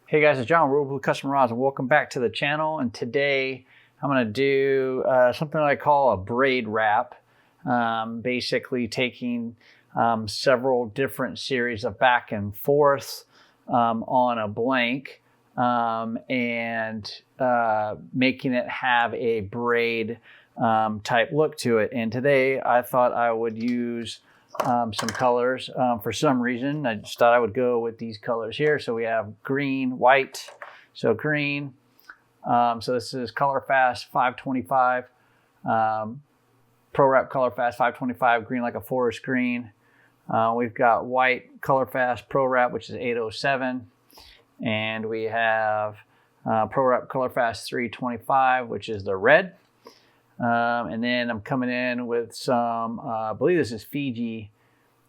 Hey guys, it's John, ReelBlue Custom Rods, and welcome back to the channel. And today I'm going to do something I call a braid wrap. Basically taking several different series of back and forth on a blank and making it have a braid type look to it. And today I thought I would use some colors. For some reason, I just thought I would go with these colors here. So we have green, white, so green. So this is Color Fast 525, Pro Wrap Color Fast 525, green like a forest green. We've got white Color Fast Pro Wrap, which is 807. And we have Pro Wrap Color Fast 325, which is the red. And then I'm coming in with some, I believe this is Fiji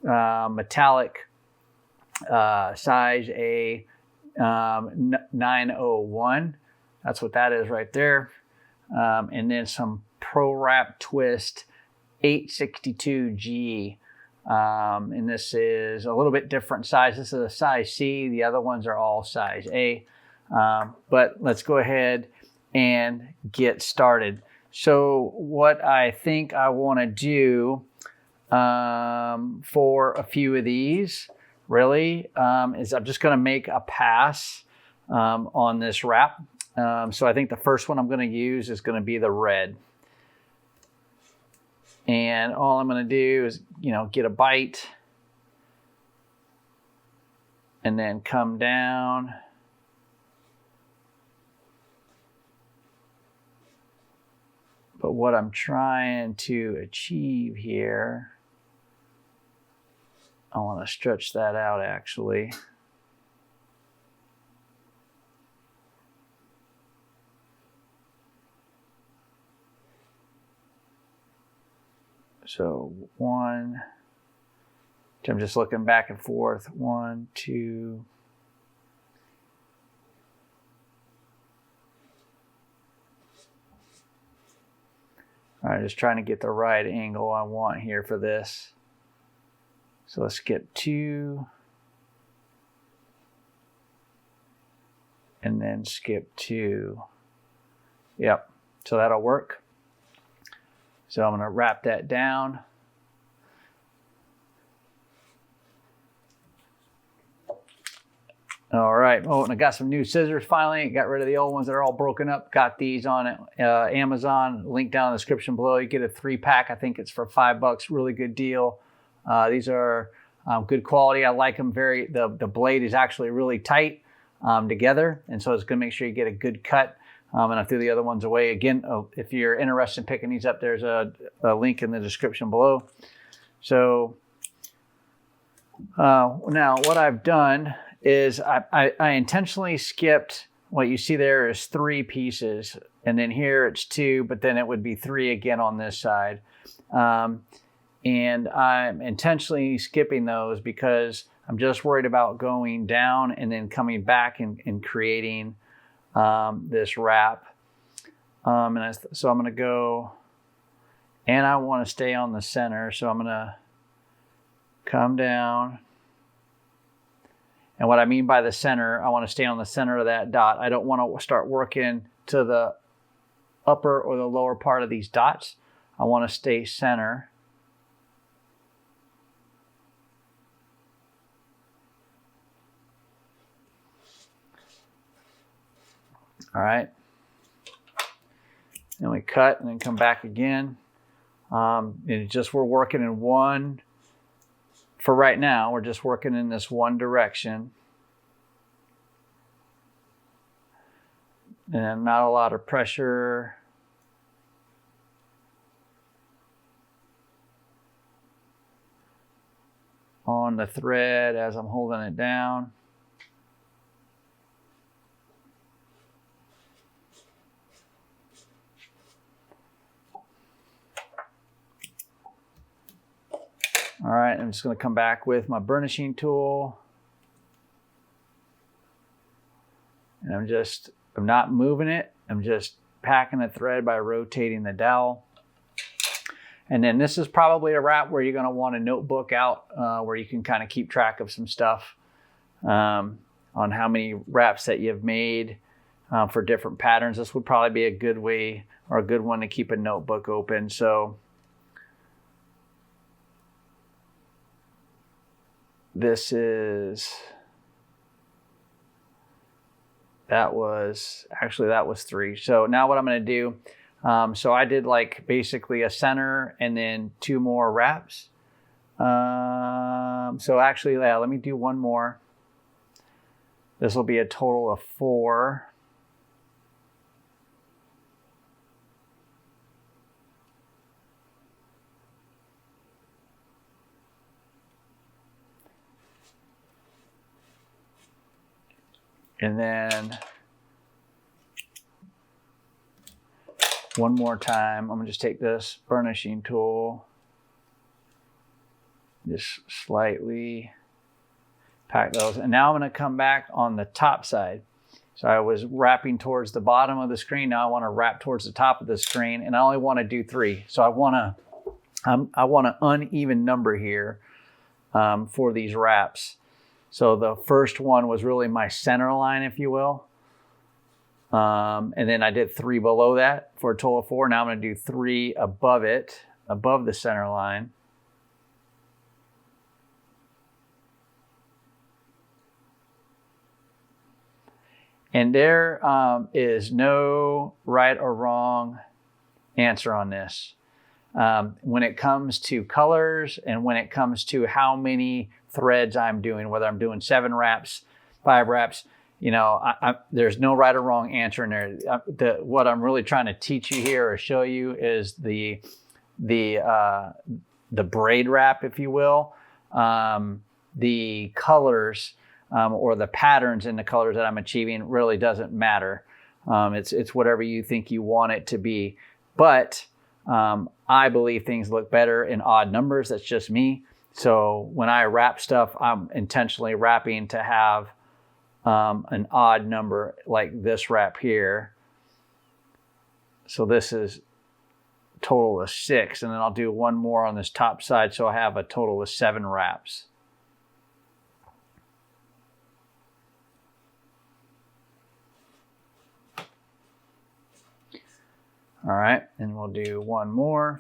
metallic size A 901. That's what that is right there. And then some Pro Wrap Twist 862G. And this is a little bit different size. This is a size C. The other ones are all size A. But let's go ahead and get started. So what I think I want to do for a few of these really is I'm just going to make a pass on this wrap. So I think the first one I'm going to use is going to be the red. And all I'm going to do is, get a bite and then come down. But what I'm trying to achieve here, I want to stretch that out actually. So one, I'm just looking back and forth. 1, 2. All right, just trying to get the right angle I want here for this. So let's skip 2. And then skip 2. Yep, so that'll work. So I'm going to wrap that down. All right. Oh, and I got some new scissors finally. Got rid of the old ones that are all broken up. Got these on Amazon. Link down in the description below. You get a 3-pack. I think it's for $5. Really good deal. These are good quality. I like them very. The blade is actually really tight together, and so it's going to make sure you get a good cut. And I threw the other ones away. Again, if you're interested in picking these up, there's a link in the description below. So now what I've done is I intentionally skipped what you see there is 3 pieces. And then here it's 2, but then it would be 3 again on this side. And I'm intentionally skipping those because I'm just worried about going down and then coming back and creating this wrap. So I'm going to go, and I want to stay on the center. So I'm going to come down. And what I mean by the center, I want to stay on the center of that dot. I don't want to start working to the upper or the lower part of these dots. I want to stay center. All right. Then we cut and then come back again. And we're working in one. For right now, we're just working in this one direction. And not a lot of pressure. On the thread as I'm holding it down. All right, I'm just going to come back with my burnishing tool. And I'm not moving it. I'm just packing the thread by rotating the dowel. And then this is probably a wrap where you're going to want a notebook out where you can kind of keep track of some stuff. On on how many wraps that you've made for different patterns. This would probably be a good way or a good one to keep a notebook open. So this is, that was 3. So now what I'm going to do, so I did like basically a center and then 2 more wraps. So actually, yeah, let me do one more. This will be a total of 4. And then one more time, I'm gonna just take this burnishing tool, just slightly pack those. And now I'm gonna come back on the top side. So I was wrapping towards the bottom of the screen. Now I wanna wrap towards the top of the screen, and I only wanna do 3. So I want an uneven number here for these wraps. So the first one was really my center line, if you will. And then I did 3 below that for a total of 4. Now I'm going to do 3 above it, above the center line. And there is no right or wrong answer on this. When it comes to colors and when it comes to how many threads I'm doing, whether I'm doing 7 wraps, 5 wraps, you know, there's no right or wrong answer in there. What I'm really trying to teach you here or show you is the braid wrap, if you will, the colors or the patterns in the colors that I'm achieving really doesn't matter. It's whatever you think you want it to be. But I believe things look better in odd numbers. That's just me. So when I wrap stuff, I'm intentionally wrapping to have an odd number like this wrap here. So this is a total of 6, and then I'll do one more on this top side, so I have a total of 7 wraps. All right, and we'll do one more.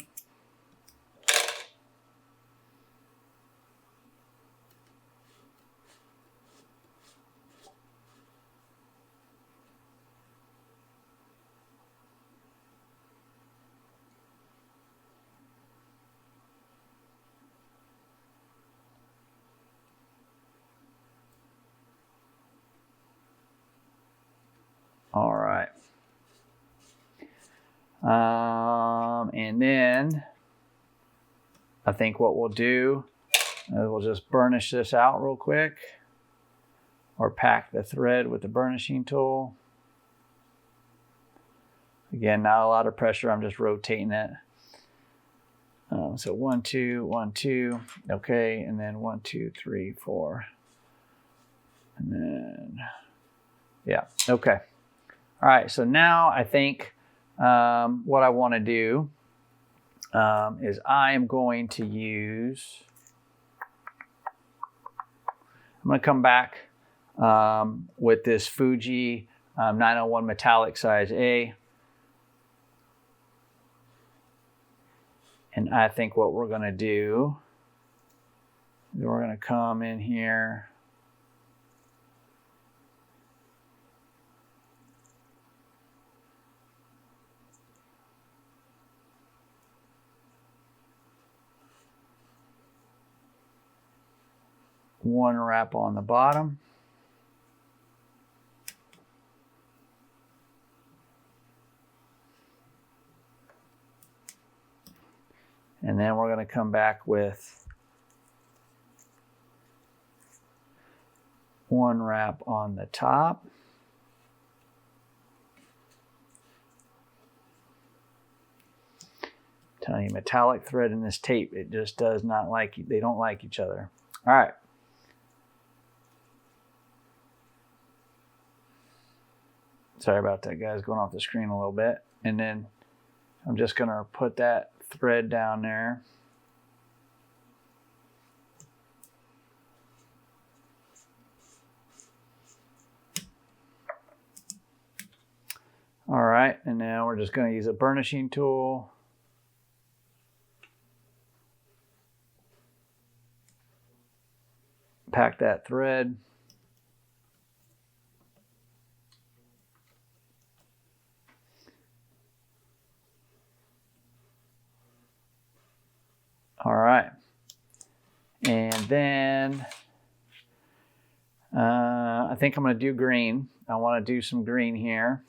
All right. And then I think what we'll do is we'll just burnish this out real quick, or pack the thread with the burnishing tool. Again, not a lot of pressure, I'm just rotating it. So 1, 2, 1, 2, okay, and then 1, 2, 3, 4. And then, yeah, okay. All right, so now I think what I want to do is I am going to use, I'm going to come back with this Fuji 901 metallic size A. And I think what we're going to do is we're going to come in here. One wrap on the bottom. And then we're going to come back with one wrap on the top. Telling you, metallic thread and this tape, it just does not like, they don't like each other. All right. Sorry about that, guys, going off the screen a little bit. And then I'm just going to put that thread down there. All right, and now we're just going to use a burnishing tool. Pack that thread. All right, and then I think I'm going to do green. I want to do some green here.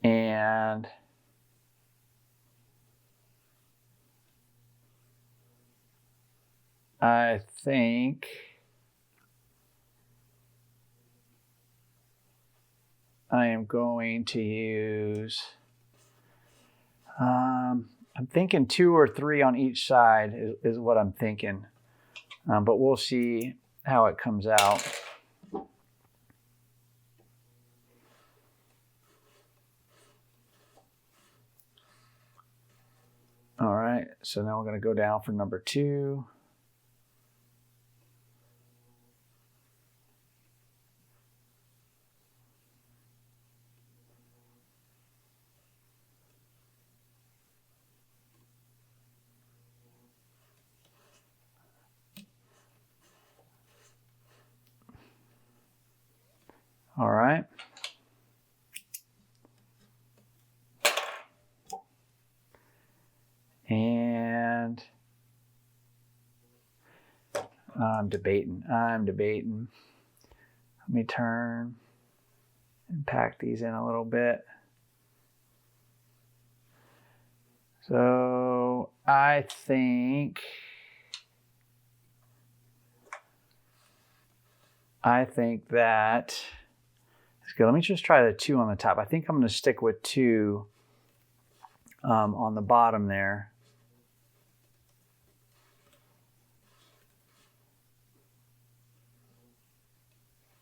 And I think I am going to use, I'm thinking 2 or 3 on each side is what I'm thinking. But we'll see how it comes out. All right, so now we're going to go down for number 2. All right. And I'm debating. Let me turn and pack these in a little bit. So I think that it's good. Let me just try the 2 on the top. I think I'm going to stick with 2 on the bottom there.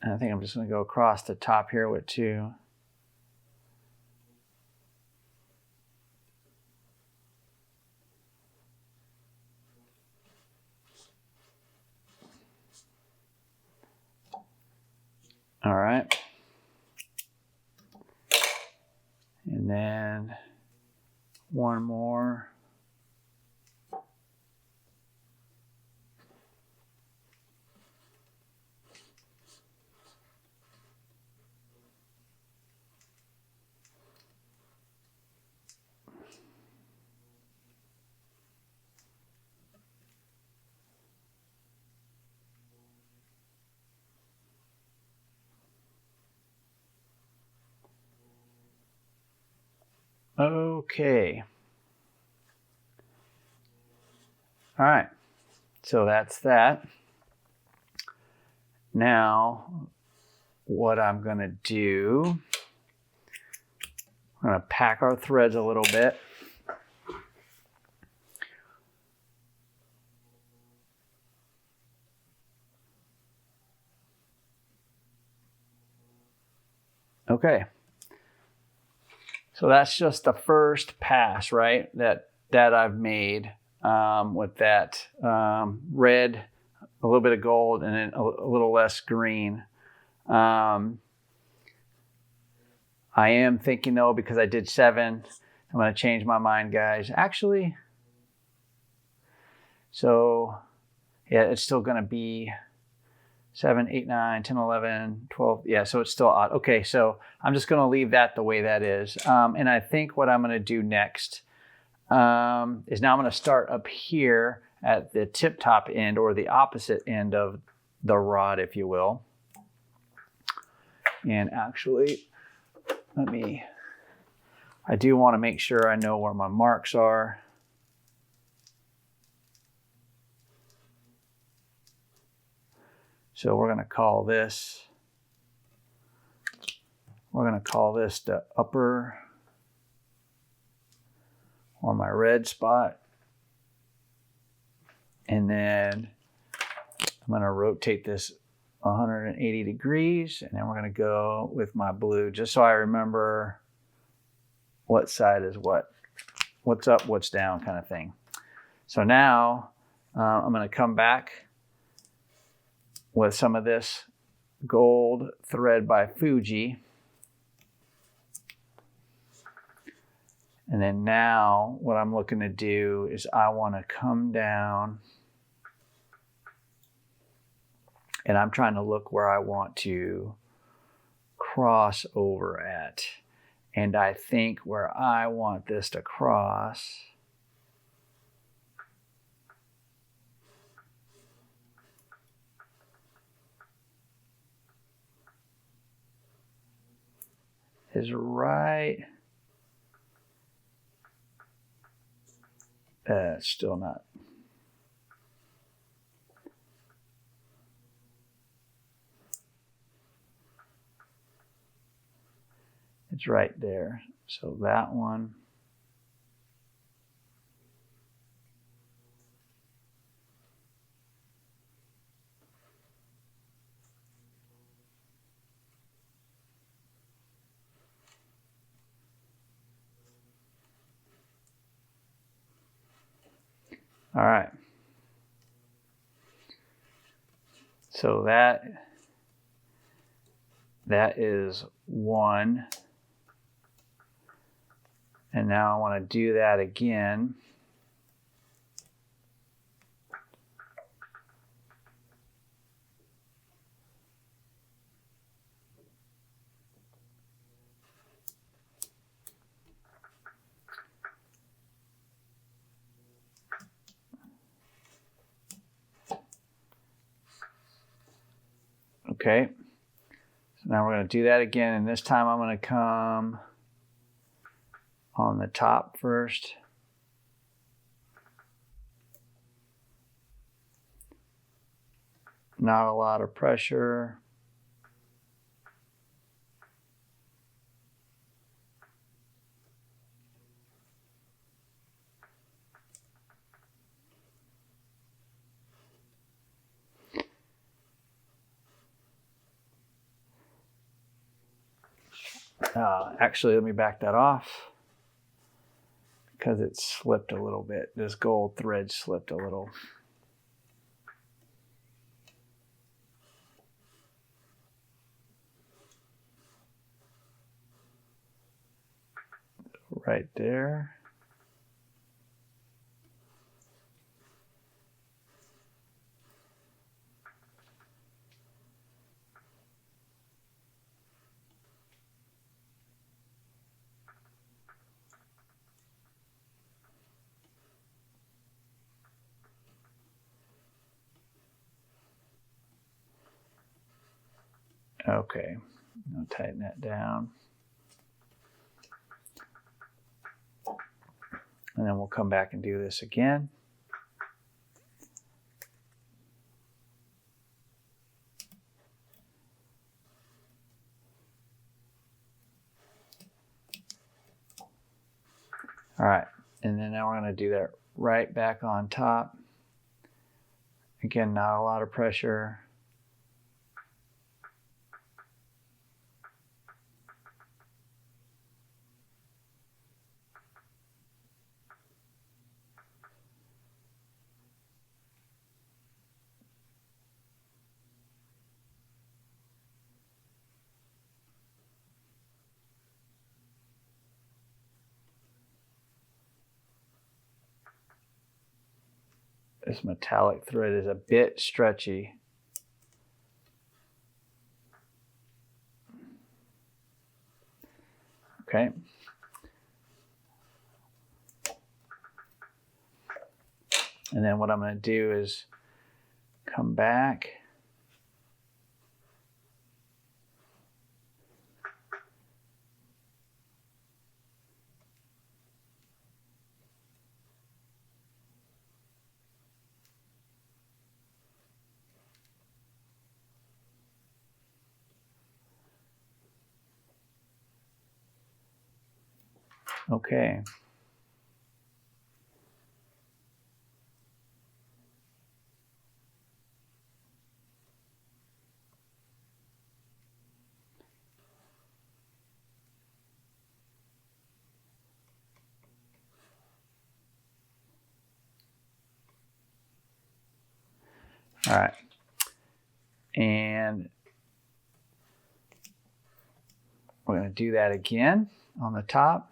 And I think I'm just going to go across the top here with 2. All right. And then 1 more. Okay. All right. So that's that. Now, what I'm going to do, I'm going to pack our threads a little bit. Okay. So that's just the first pass, right? That I've made with that red, a little bit of gold, and then a little less green. I am thinking though, because I did 7, I'm going to change my mind, guys. Actually, so yeah, it's still going to be 7, 8, 9, 10, 11, 12. Yeah, so it's still odd. Okay, so I'm just going to leave that the way that is. And I think what I'm going to do next is now I'm going to start up here at the tip top end, or the opposite end of the rod, if you will. And actually, I do want to make sure I know where my marks are. So we're going to call this the upper, or my red spot. And then I'm going to rotate this 180 degrees, and then we're going to go with my blue, just so I remember what side is what, what's up, what's down kind of thing. So now I'm going to come back with some of this gold thread by Fuji. And then now what I'm looking to do is I want to come down and I'm trying to look where I want to cross over at. And I think where I want this to cross is right. Still not. It's right there. So that one. All right. So that is one. And now I want to do that again. Okay, so now we're going to do that again, and this time I'm going to come on the top first. Not a lot of pressure. Actually, let me back that off because it slipped a little bit. This gold thread slipped a little. Right there. Okay, I'll tighten that down. And then we'll come back and do this again. All right, and then now we're going to do that right back on top. Again, not a lot of pressure. This metallic thread is a bit stretchy. Okay. And then what I'm going to do is come back. Okay. All right. And we're going to do that again on the top.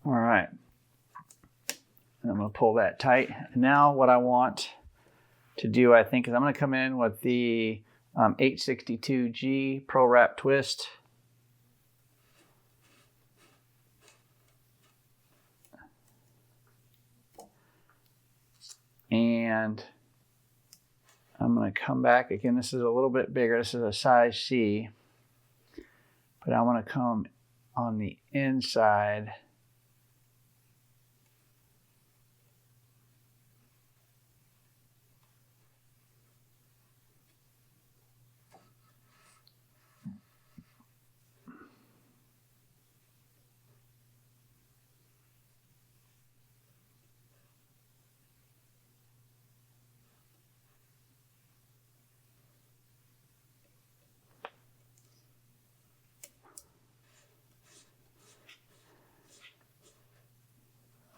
All right. And I'm going to pull that tight. Now what I want to do, I think, is I'm going to come in with the 862G Pro Wrap Twist. And I'm going to come back. Again, this is a little bit bigger. This is a size C. But I want to come on the inside.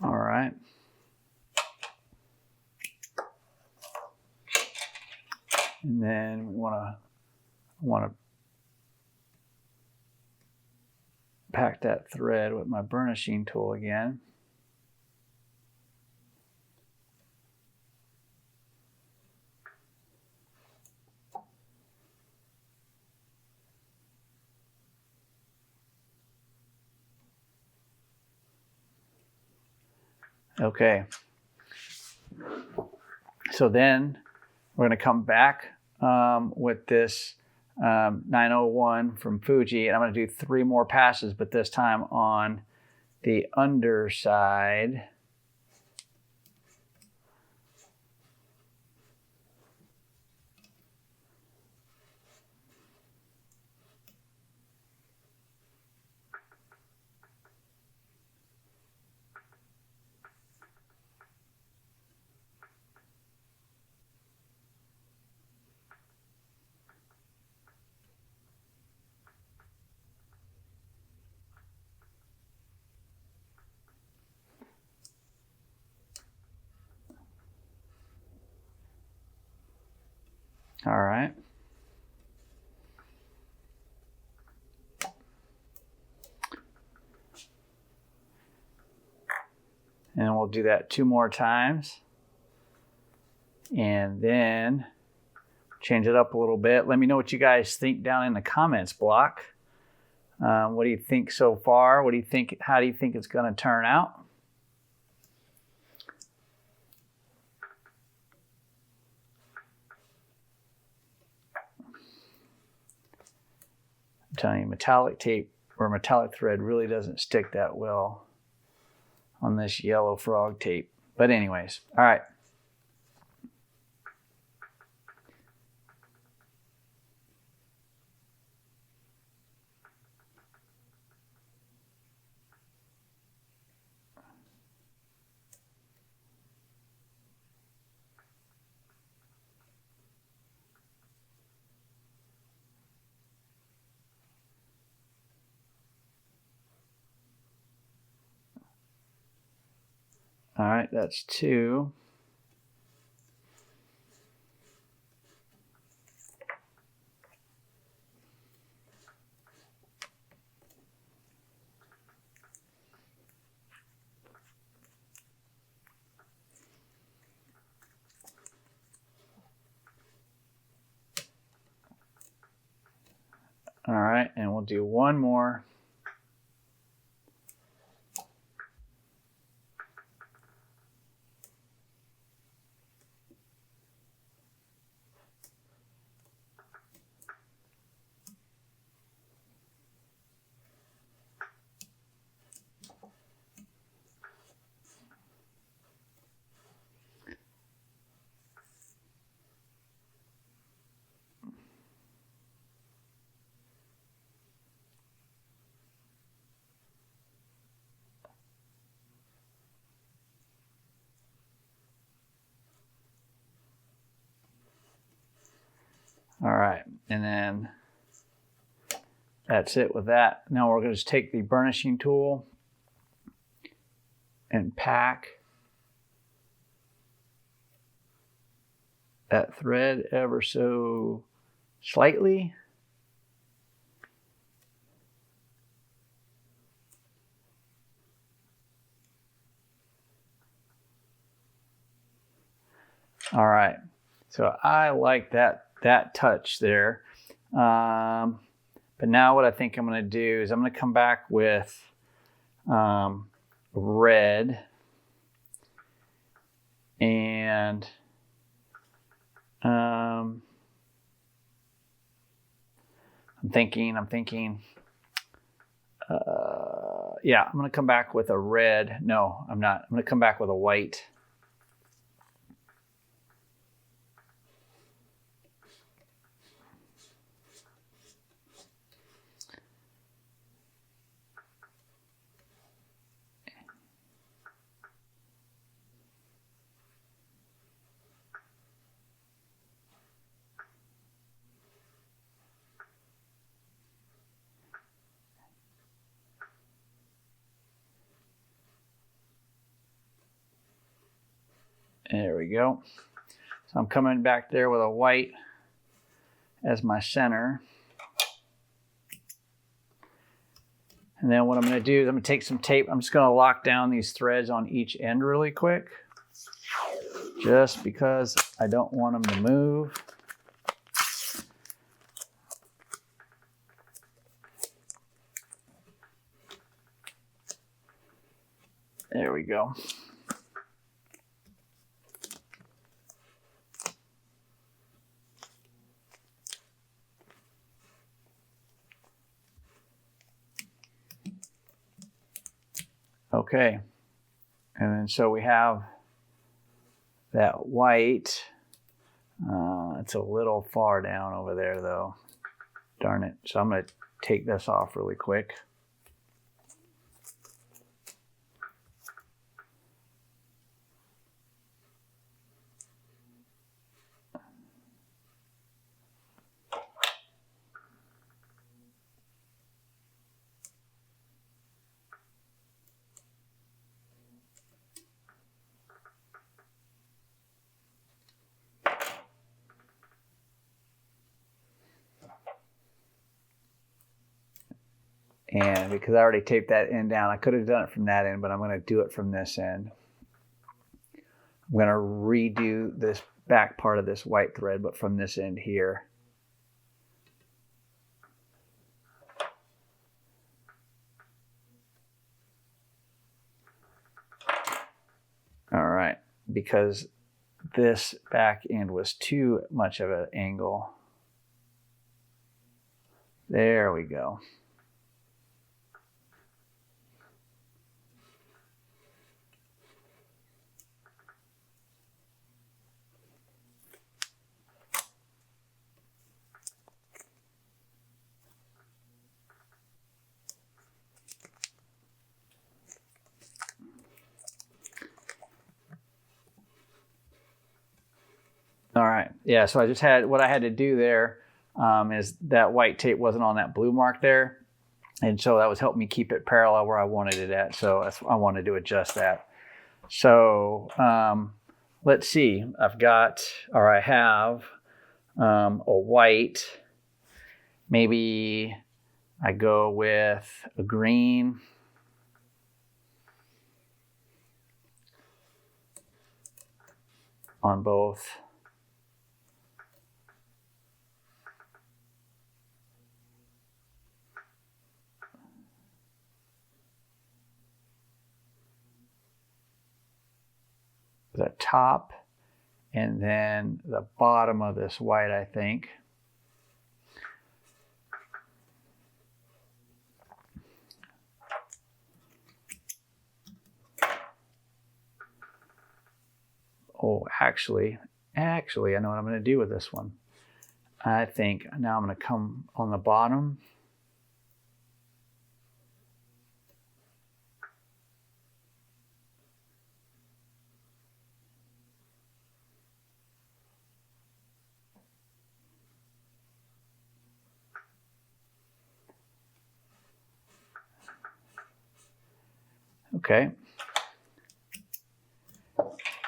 All right. And then we want to pack that thread with my burnishing tool again. Okay. So then we're going to come back with this 901 from Fuji, and I'm going to do 3 more passes, but this time on the underside. All right. And we'll do that 2 more times. And then change it up a little bit. Let me know what you guys think down in the comments block. What do you think so far? What do you think? How do you think it's going to turn out? I'm telling you, metallic tape or metallic thread really doesn't stick that well on this yellow frog tape. But anyways, all right. All right, that's 2. All right, and we'll do 1 more. All right, and then that's it with that. Now we're going to just take the burnishing tool and pack that thread ever so slightly. All right, so I like that touch there. But now what I think I'm going to do is I'm going to come back with red, and I'm thinking, yeah, I'm going to come back with a red. No, I'm not. I'm going to come back with a white. There we go. So I'm coming back there with a white as my center. And then what I'm going to do is I'm going to take some tape. I'm just going to lock down these threads on each end really quick, just because I don't want them to move. There we go. Okay, and then so we have that white. It's a little far down over there though. Darn it. So I'm going to take this off really quick. And because I already taped that end down, I could have done it from that end, but I'm going to do it from this end. I'm going to redo this back part of this white thread, but from this end here. All right, because this back end was too much of an angle. There we go. All right, yeah, so I just had, what I had to do there is that white tape wasn't on that blue mark there. And so that was helping me keep it parallel where I wanted it at. So I wanted to adjust that. So let's see, I have a white. Maybe I go with a green. On both. The top and then the bottom of this white, I think. Oh, actually, I know what I'm going to do with this one. I think now I'm going to come on the bottom. Okay.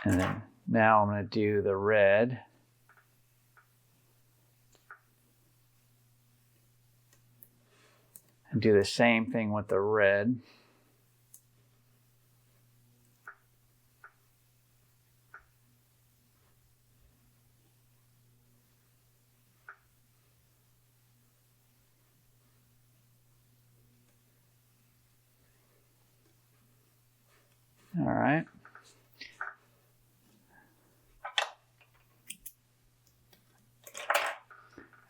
And then now I'm going to do the red. And do the same thing with the red. All right.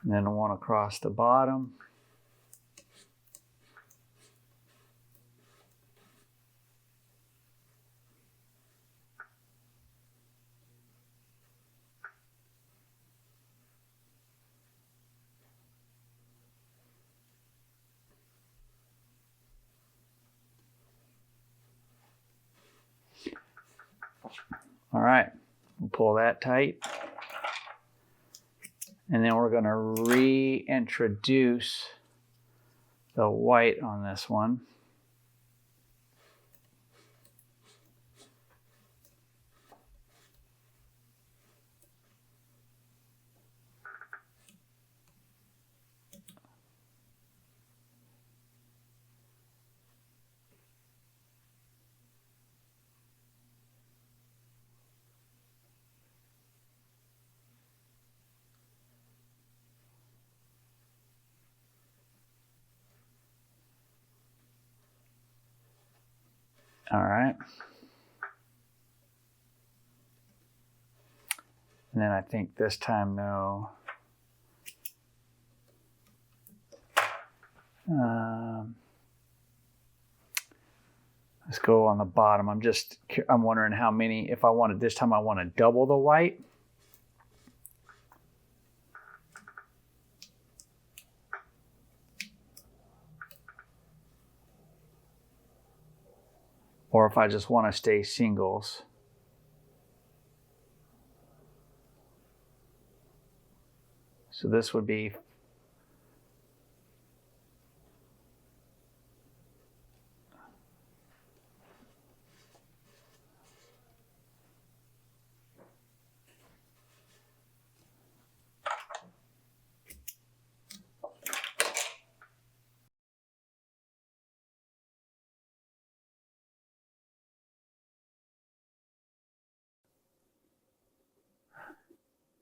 And then one across the bottom. All right, we'll pull that tight. And then we're going to reintroduce the white on this one. All right. And then I think this time, though, let's go on the bottom. I'm wondering how many, if I wanted, this time I want to double the white. Or if I just want to stay singles. So this would be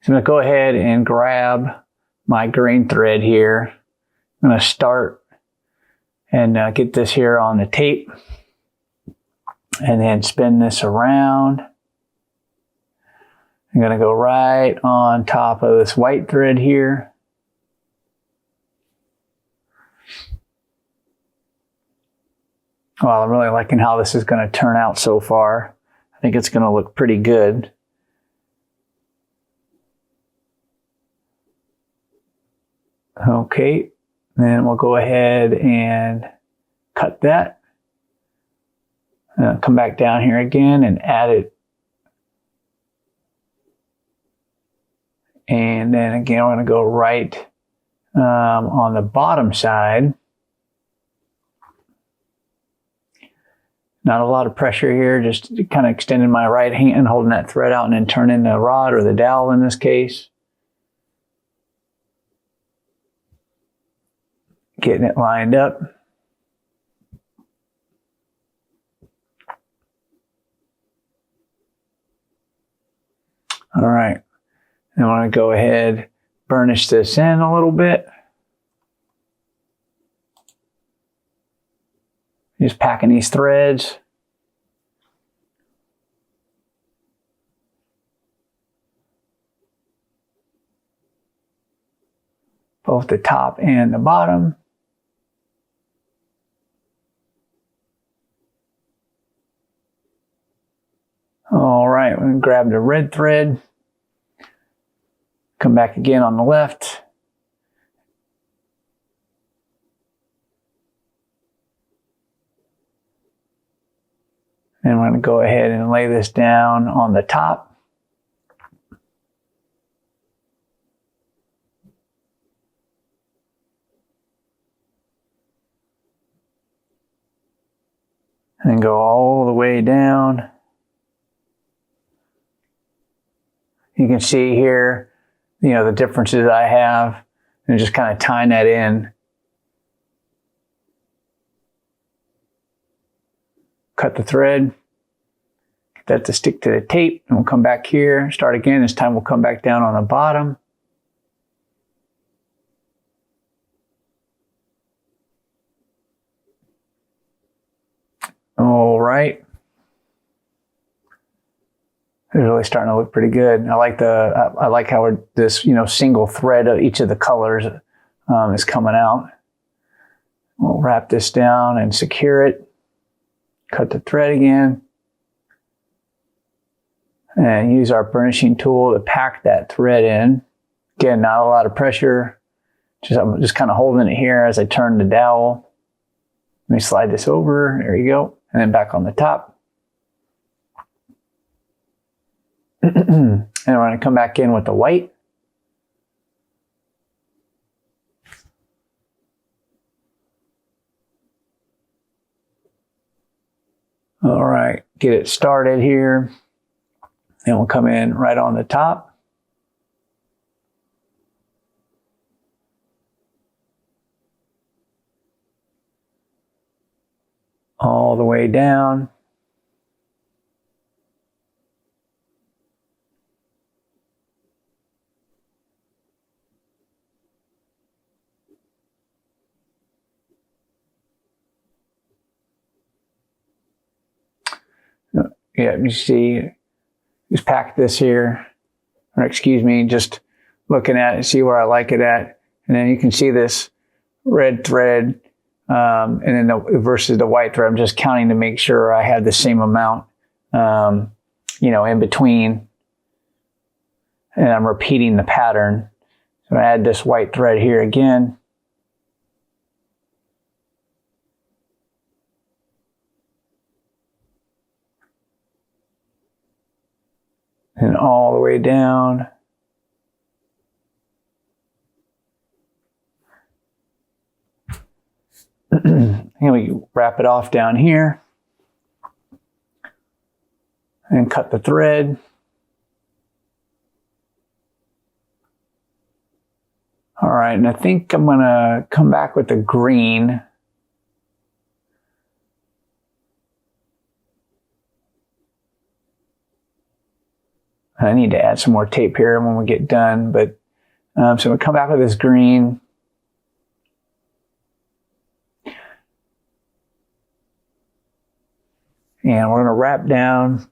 So I'm going to go ahead and grab my green thread here. I'm going to start and get this here on the tape and then spin this around. I'm going to go right on top of this white thread here. Well, I'm really liking how this is going to turn out so far. I think it's going to look pretty good. Okay, then we'll go ahead and cut that. Come back down here again and add it. And then again, we're going to go right on the bottom side. Not a lot of pressure here, just kind of extending my right hand, holding that thread out and then turning the rod or the dowel in this case. Getting it lined up. All right. Then I want to go ahead, burnish this in a little bit. Just packing these threads. Both the top and the bottom. All right, we're going to grab the red thread. Come back again on the left. And we're going to go ahead and lay this down on the top. and go all the way down. You can see here, you know, the differences I have, and just kind of tying that in. Cut the thread, get that to stick to the tape, and we'll come back here, start again. This time we'll come back down on the bottom. All right. It's really starting to look pretty good. I like how this, you know, single thread of each of the colors is coming out. We'll wrap this down and secure it. Cut the thread again. And use our burnishing tool to pack that thread in. Again, not a lot of pressure. I'm just kind of holding it here as I turn the dowel. Let me slide this over. There you go. And then back on the top. And we're going to come back in with the white. All right, get it started here. And we'll come in right on the top. All the way down. Yeah, you see, just pack this here, or excuse me, just looking at it, see where I like it at. And then you can see this red thread, and then versus the white thread. I'm just counting to make sure I have the same amount, you know, in between. And I'm repeating the pattern. So I add this white thread here again. And all the way down. And we wrap it off down here. And cut the thread. All right, and I think I'm gonna come back with the green. I need to add some more tape here when we get done, but so we'll come back with this green. And we're going to wrap down.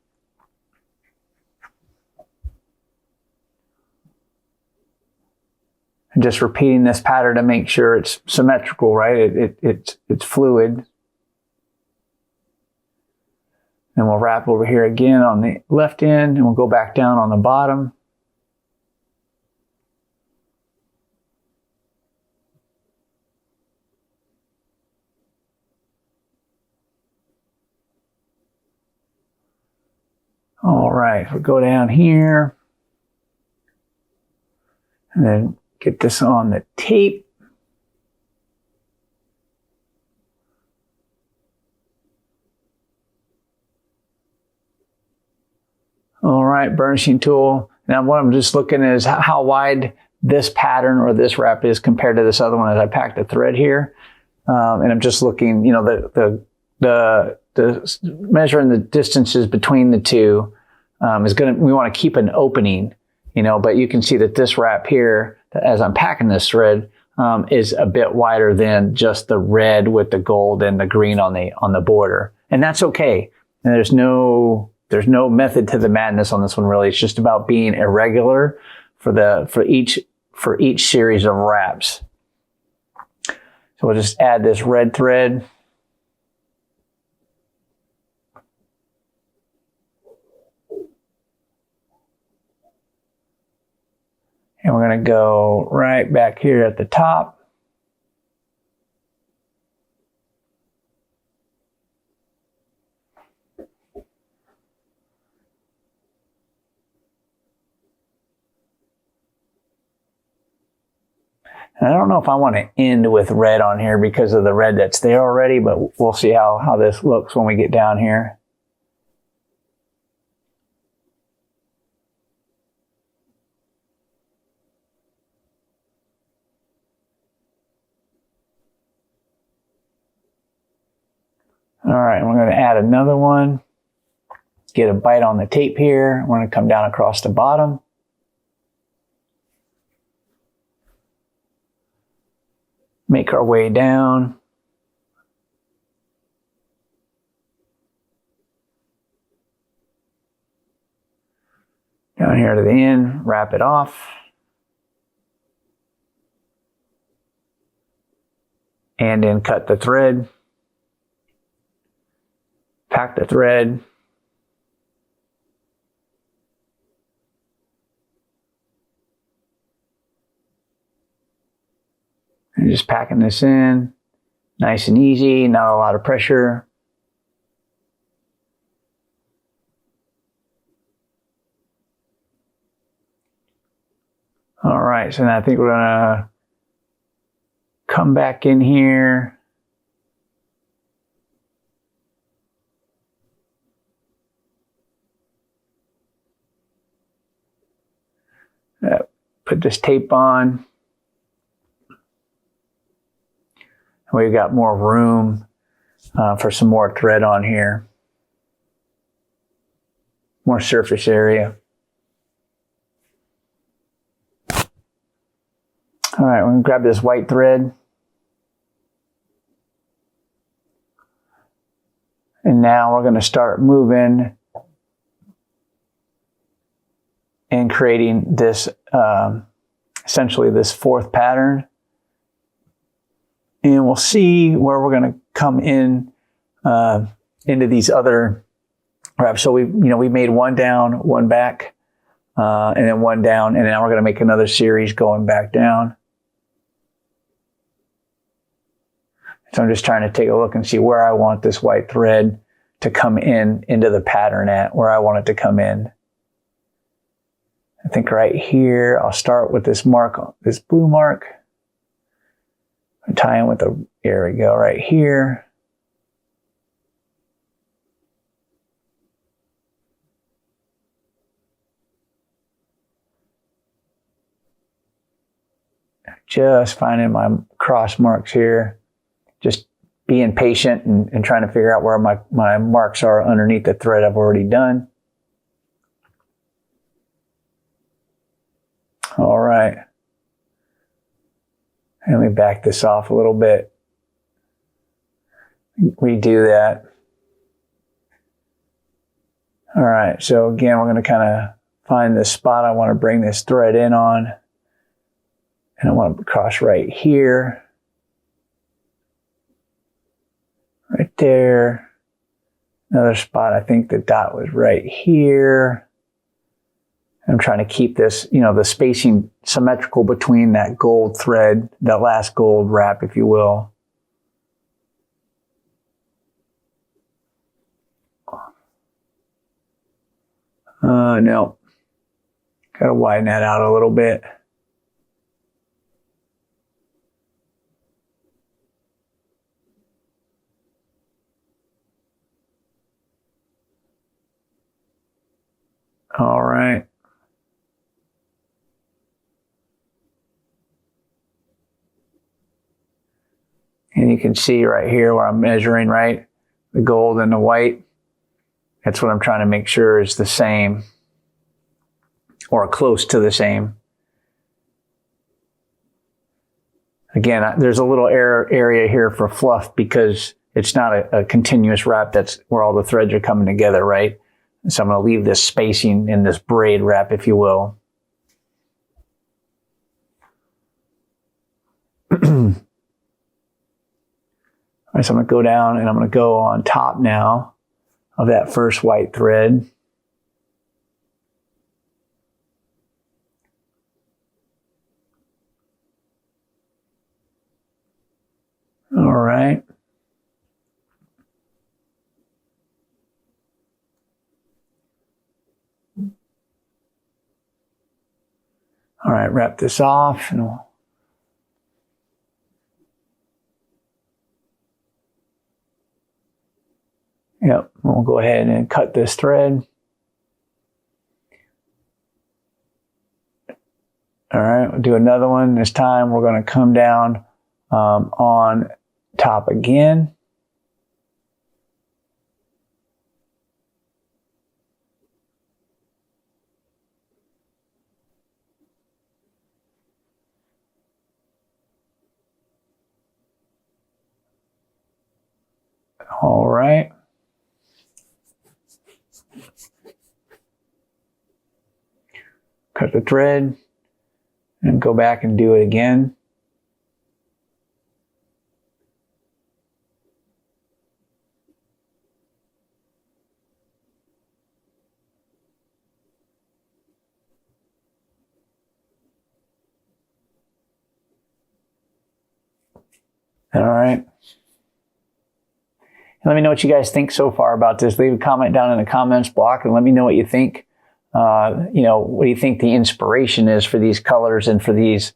And just repeating this pattern to make sure it's symmetrical, right? It's fluid. And we'll wrap over here again on the left end, and we'll go back down on the bottom. All right, we'll go down here. And then get this on the tape. All right, burnishing tool. Now what I'm just looking at is how wide this pattern or this wrap is compared to this other one as I pack the thread here. And I'm just looking, you know, the measuring the distances between the two we want to keep an opening, you know, but you can see that this wrap here, as I'm packing this thread, is a bit wider than just the red with the gold and the green on the border. And that's okay. And there's no method to the madness on this one, really. It's just about being irregular for each series of wraps. So we'll just add this red thread. And we're going to go right back here at the top. And I don't know if I want to end with red on here because of the red that's there already, but we'll see how this looks when we get down here. All right, we're going to add another one. Get a bite on the tape here. We're going to come down across the bottom. Make our way down. Down here to the end, wrap it off. And then cut the thread. Pack the thread. And just packing this in, nice and easy, not a lot of pressure. All right, so now I think we're gonna come back in here. Put this tape on. We've got more room for some more thread on here. More surface area. All right, we're going to grab this white thread. And now we're going to start moving and creating this, essentially this fourth pattern. And we'll see where we're going to come in into these other wraps. So we made one down, one back, and then one down, and now we're going to make another series going back down. So I'm just trying to take a look and see where I want this white thread to come into the pattern at, where I want it to come in. I think right here, I'll start with this mark, this blue mark. Tie in with the, here we go, right here. Just finding my cross marks here. Just being patient and trying to figure out where my marks are underneath the thread I've already done. All right. And we back this off a little bit. Redo that. All right, so again, we're going to kind of find this spot I want to bring this thread in on. And I want to cross right here. Right there. Another spot, I think the dot was right here. I'm trying to keep this, the spacing symmetrical between that gold thread, that last gold wrap, if you will. No. Got to widen that out a little bit. All right. And you can see right here where I'm measuring, right? The gold and the white. That's what I'm trying to make sure is the same or close to the same. Again, there's a little area here for fluff because it's not a continuous wrap. That's where all the threads are coming together, right? So I'm going to leave this spacing in this braid wrap, if you will. All right, so I'm going to go down and I'm going to go on top now of that first white thread. All right. All right, wrap this off and we'll Yep, we'll go ahead and cut this thread. All right, we'll do another one. This time we're going to come down on top again. All right. Cut the thread and go back and do it again. All right. Let me know what you guys think so far about this. Leave a comment down in the comments block and let me know what you think. You know, what do you think the inspiration is for these colors and for these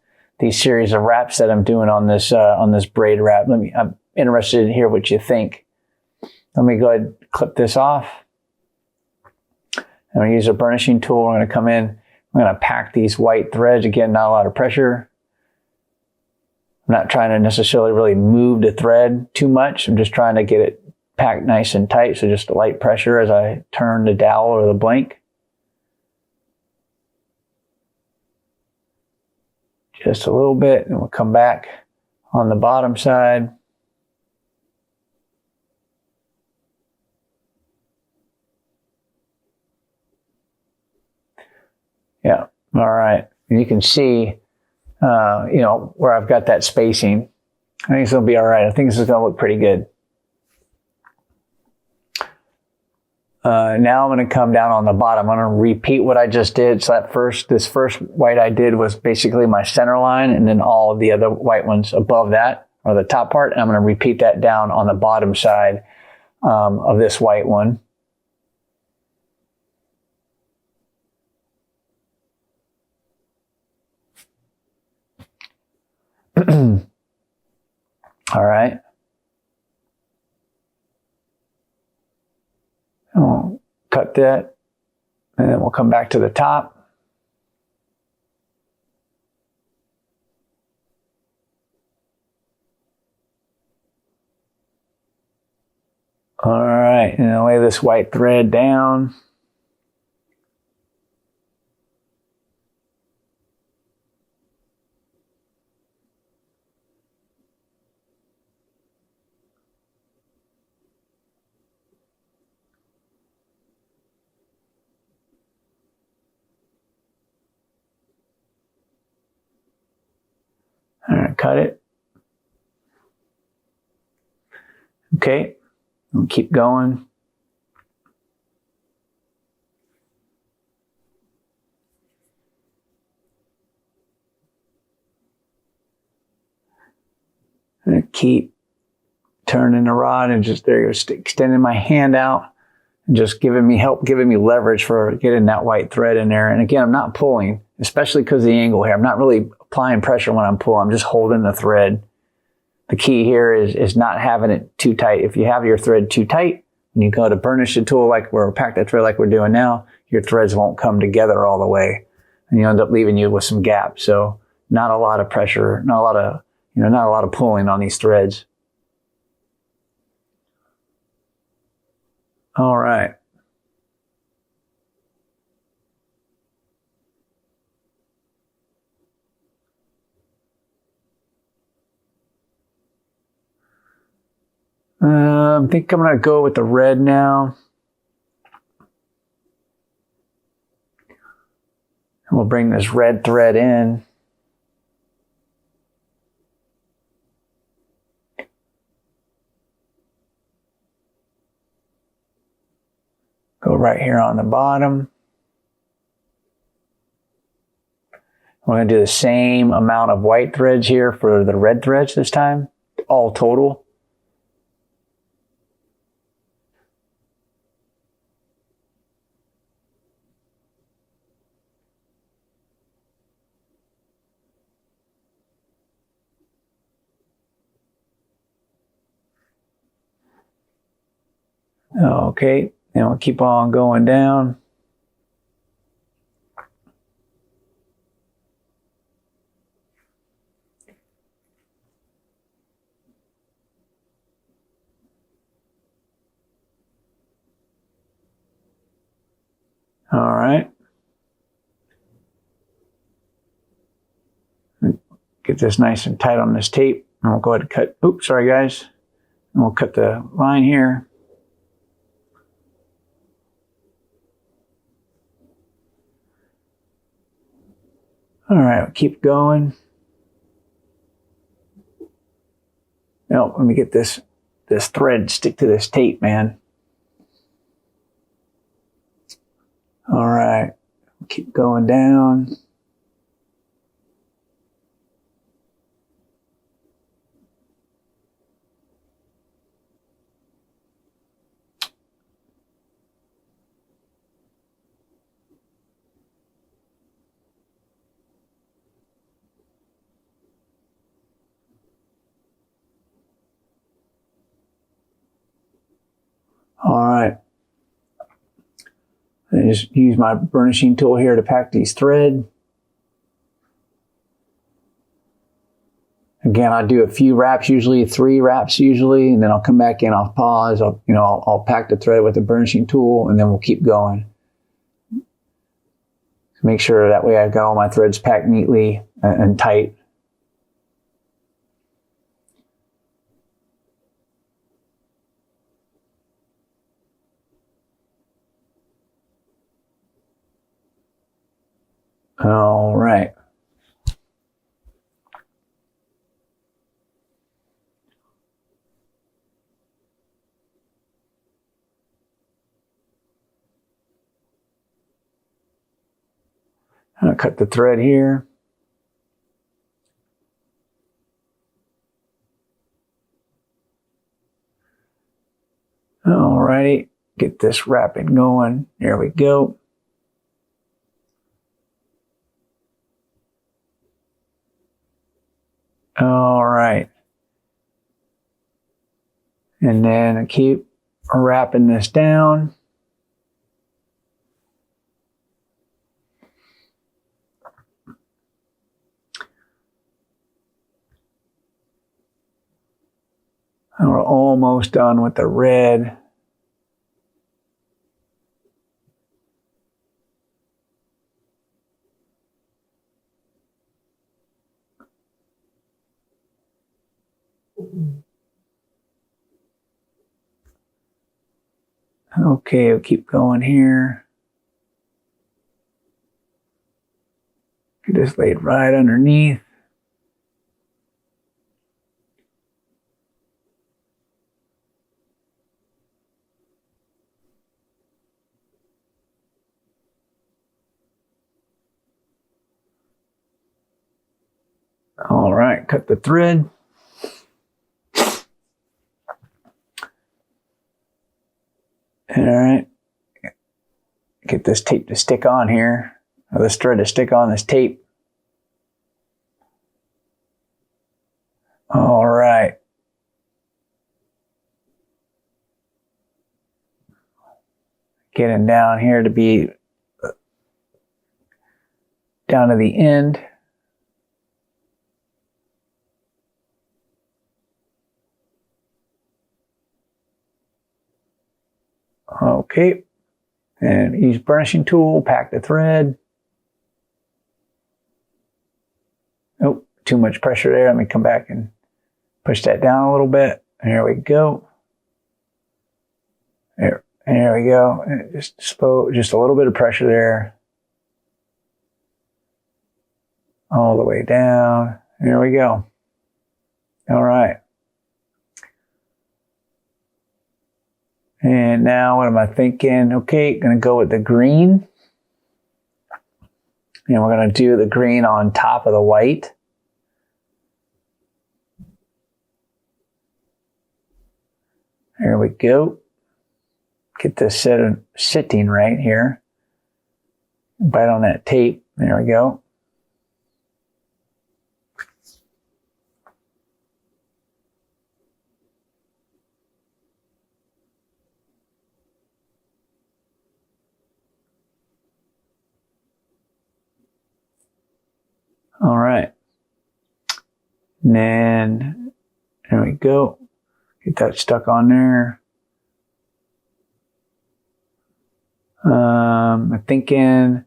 series of wraps that I'm doing on this braid wrap? I'm interested to hear what you think. Let me go ahead and clip this off. I'm going to use a burnishing tool. I'm going to come in. I'm going to pack these white threads. Again, not a lot of pressure. I'm not trying to necessarily really move the thread too much. I'm just trying to get it packed nice and tight. So just a light pressure as I turn the dowel or the blank. Just a little bit, and we'll come back on the bottom side. Yeah, all right. And you can see, you know, where I've got that spacing. I think it's going to be all right. I think this is going to look pretty good. Now I'm going to come down on the bottom. I'm going to repeat what I just did. So this first white I did was basically my center line, and then all of the other white ones above that are the top part. And I'm going to repeat that down on the bottom side of this white one. All right. I'll cut that, and then we'll come back to the top. All right, and I'll lay this white thread down. All right, cut it. Okay, we'll keep going. And keep turning the rod and just there you go, extending my hand out and just giving me leverage for getting that white thread in there. And again, I'm not pulling, especially because of the angle here. I'm not really applying pressure when I'm pulling. I'm just holding the thread. The key here is not having it too tight. If you have your thread too tight and you go to burnish the tool or pack that thread like we're doing now, your threads won't come together all the way, and you end up leaving you with some gaps. So not a lot of pressure, not a lot of pulling on these threads. All right. I think I'm going to go with the red now. And we'll bring this red thread in. Go right here on the bottom. We're going to do the same amount of white threads here for the red threads this time, all total. Okay, and we'll keep on going down. All right. Get this nice and tight on this tape. And we'll go ahead and cut. Oops, sorry guys. And we'll cut the line here. All right, we'll keep going. Now, let me get this thread stick to this tape, man. All right, keep going down. All right. I just use my burnishing tool here to pack these thread. Again, I do a few wraps, usually 3 wraps usually, and then I'll come back in, I'll pause, I'll pack the thread with the burnishing tool, and then we'll keep going. Make sure that way I've got all my threads packed neatly and tight. All right. I'll cut the thread here. All righty, get this wrapping going. There we go. All right. And then I keep wrapping this down. And we're almost done with the red. Okay, we'll keep going here. Get this laid right underneath. All right, cut the thread. All right, get this tape to stick on here, or this thread to stick on this tape. All right. Getting down here to be down to the end. Okay, and use burnishing tool, pack the thread. Oh, too much pressure there. Let me come back and push that down a little bit. There we go. There we go. Just a little bit of pressure there. All the way down. There we go. All right. And now what am I thinking? Okay, gonna go with the green. And we're gonna do the green on top of the white. There we go. Get this sitting right here. Bite on that tape. There we go. All right. And then, there we go. Get that stuck on there. I'm thinking I'm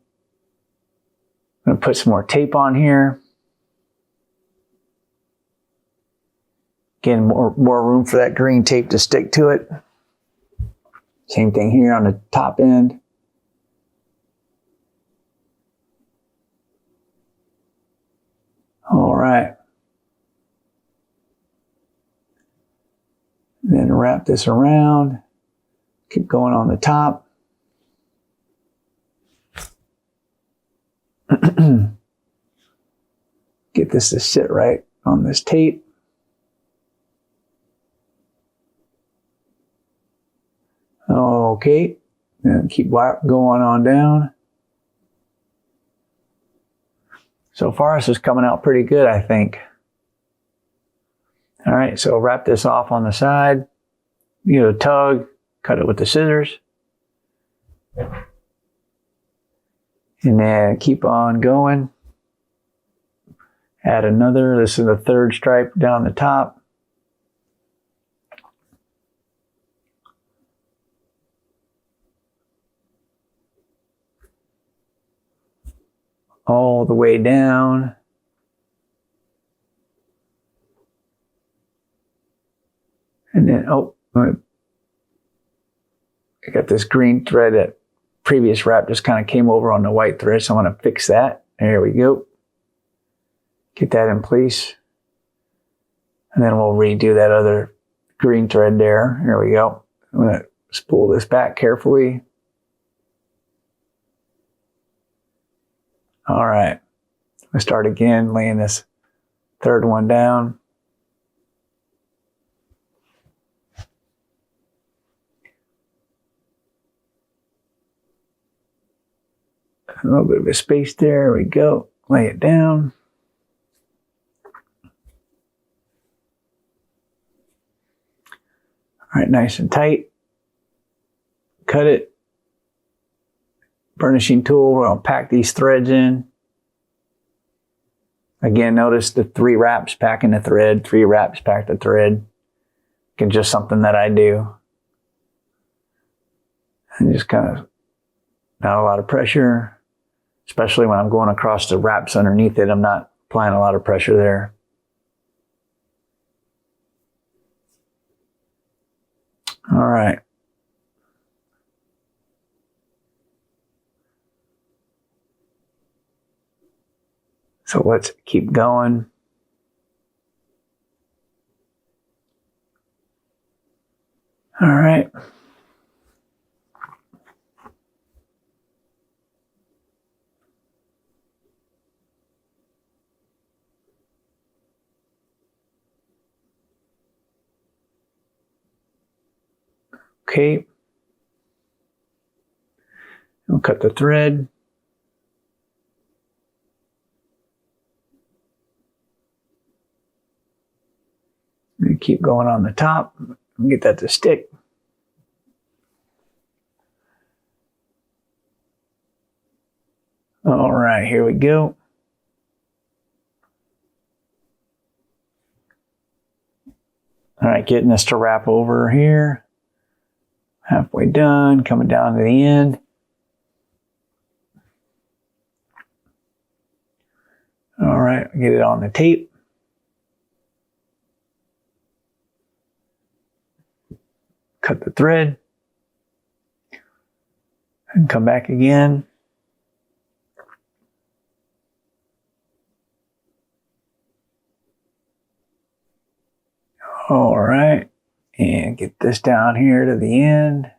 going to put some more tape on here. Again, more room for that green tape to stick to it. Same thing here on the top end. All right. Then wrap this around. Keep going on the top. Get this to sit right on this tape. Okay. And keep going on down. So far, this is coming out pretty good, I think. All right, so wrap this off on the side. Give it a tug, cut it with the scissors. And then keep on going. Add another, this is the third stripe down the top. All the way down. And then, oh, I got this green thread that previous wrap just kind of came over on the white thread, so I'm going to fix that. There we go. Get that in place. And then we'll redo that other green thread there. Here we go. I'm going to spool this back carefully. All right. Let's start again, laying this third one down. A little bit of a space there. There we go. Lay it down. All right, nice and tight. Cut it. Burnishing tool, we're going to pack these threads in. Again, notice the 3 wraps packing the thread, 3 wraps pack the thread. Again, just something that I do. And just kind of, not a lot of pressure, especially when I'm going across the wraps underneath it. I'm not applying a lot of pressure there. All right. So let's keep going. All right. Okay. We'll cut the thread. And keep going on the top. Get that to stick. All right, here we go. All right, getting this to wrap over here. Halfway done, coming down to the end. All right, get it on the tape. Cut the thread. And come back again. All right, and get this down here to the end.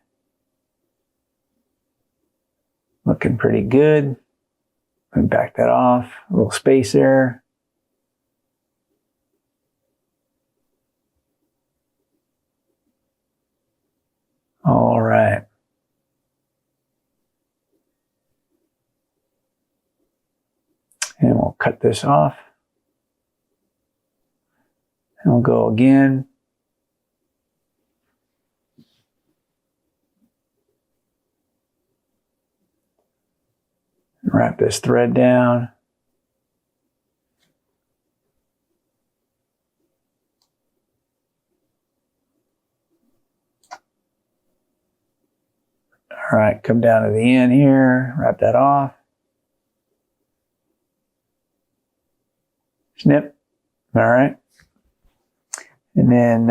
Looking pretty good. And back that off, a little space there. All right. And we'll cut this off. And we'll go again. Wrap this thread down. All right, come down to the end here, wrap that off. Snip. All right. And then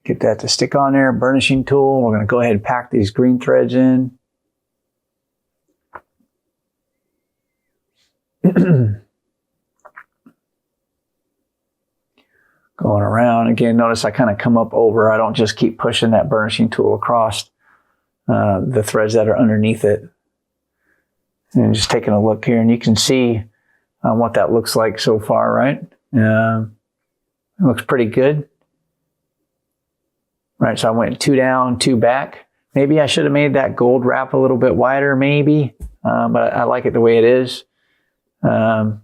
get that to stick on there. Burnishing tool. We're going to go ahead and pack these green threads in. Going around. Again, notice I kind of come up over. I don't just keep pushing that burnishing tool across the threads that are underneath it. And just taking a look here, and you can see what that looks like so far, right? It looks pretty good. Right, so I went 2 down, 2 back. Maybe I should have made that gold wrap a little bit wider, maybe. But I like it the way it is. And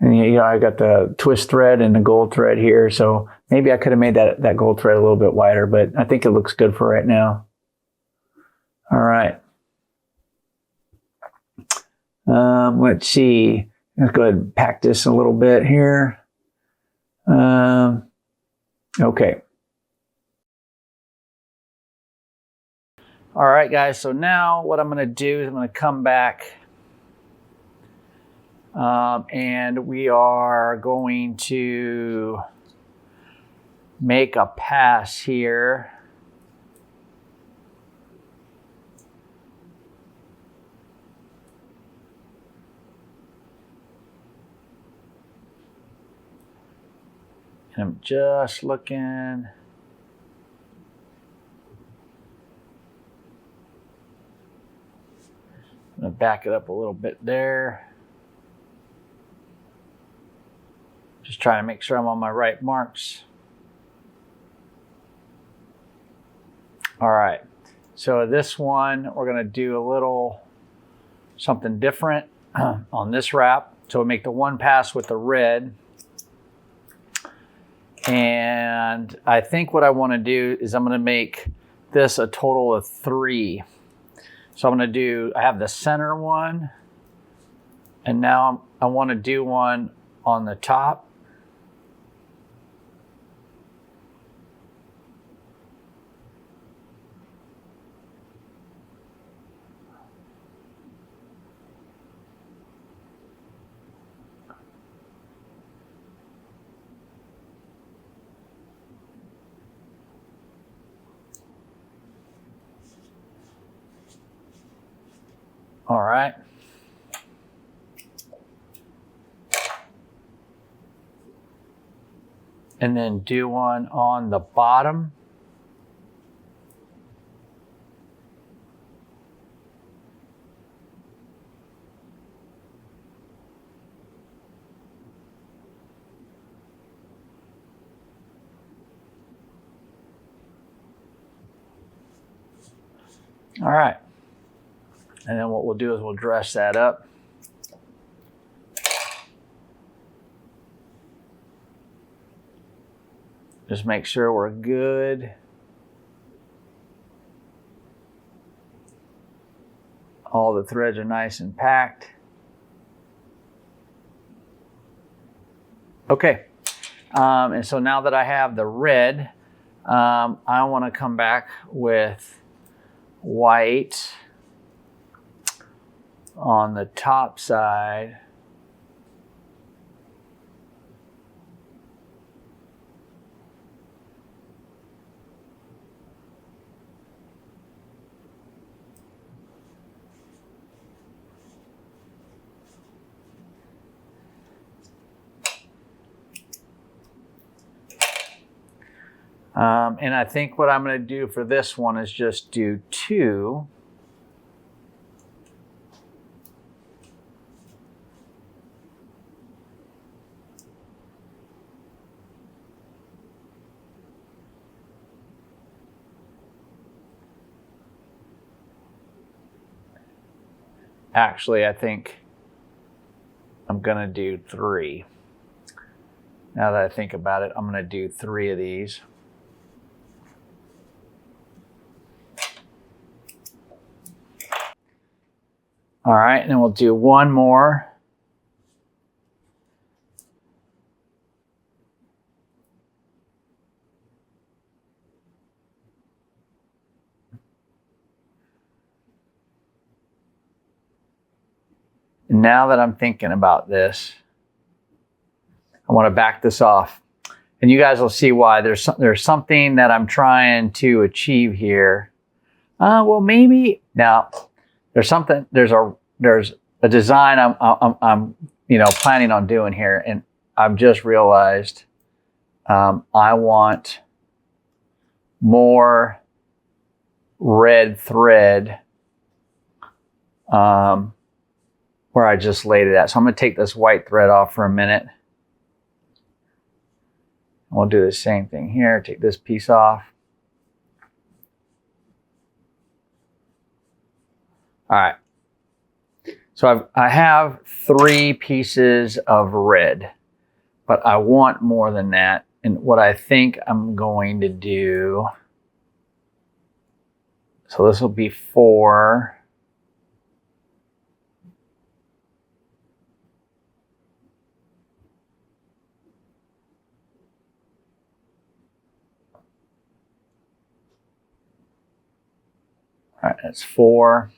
you know, I got the twist thread and the gold thread here, so maybe I could have made that gold thread a little bit wider, but I think it looks good for right now. All right. Let's see. Let's go ahead and pack this a little bit here. Okay. All right, guys. So now what I'm going to do is I'm going to come back and we are going to make a pass here. And I'm just looking. I'm going to back it up a little bit there. Just trying to make sure I'm on my right marks. All right. So this one, we're going to do a little something different on this wrap. So we'll make the one pass with the red. And I think what I want to do is I'm going to make this a total of 3. So I'm going to do, I have the center one, and now I want to do one on the top. All right. And then do one on the bottom. All right. And then what we'll do is we'll dress that up. Just make sure we're good. All the threads are nice and packed. Okay. And so now that I have the red, I want to come back with white on the top side. And I think what I'm going to do for this one is just do 2. Actually, I think I'm going to do 3. Now that I think about it, I'm going to do 3 of these. All right, and then we'll do one more. And now that I'm thinking about this, I want to back this off. And you guys will see why. There's something that I'm trying to achieve here. Well, maybe now there's a design I'm planning on doing here, and I've just realized I want more red thread where I just laid it at. So I'm going to take this white thread off for a minute. We'll do the same thing here. Take this piece off. All right. So I have 3 pieces of red, but I want more than that. And what I think I'm going to do, so this will be 4. All right, that's 4.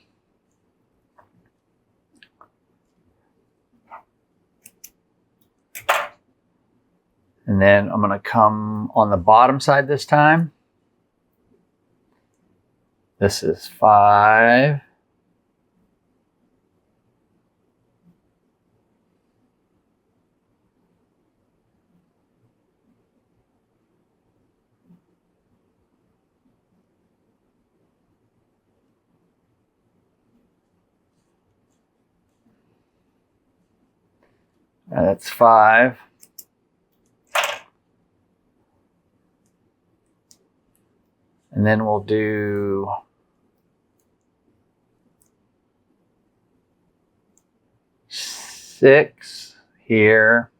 And then I'm going to come on the bottom side this time. This is 5. That's 5. And then we'll do 6 here.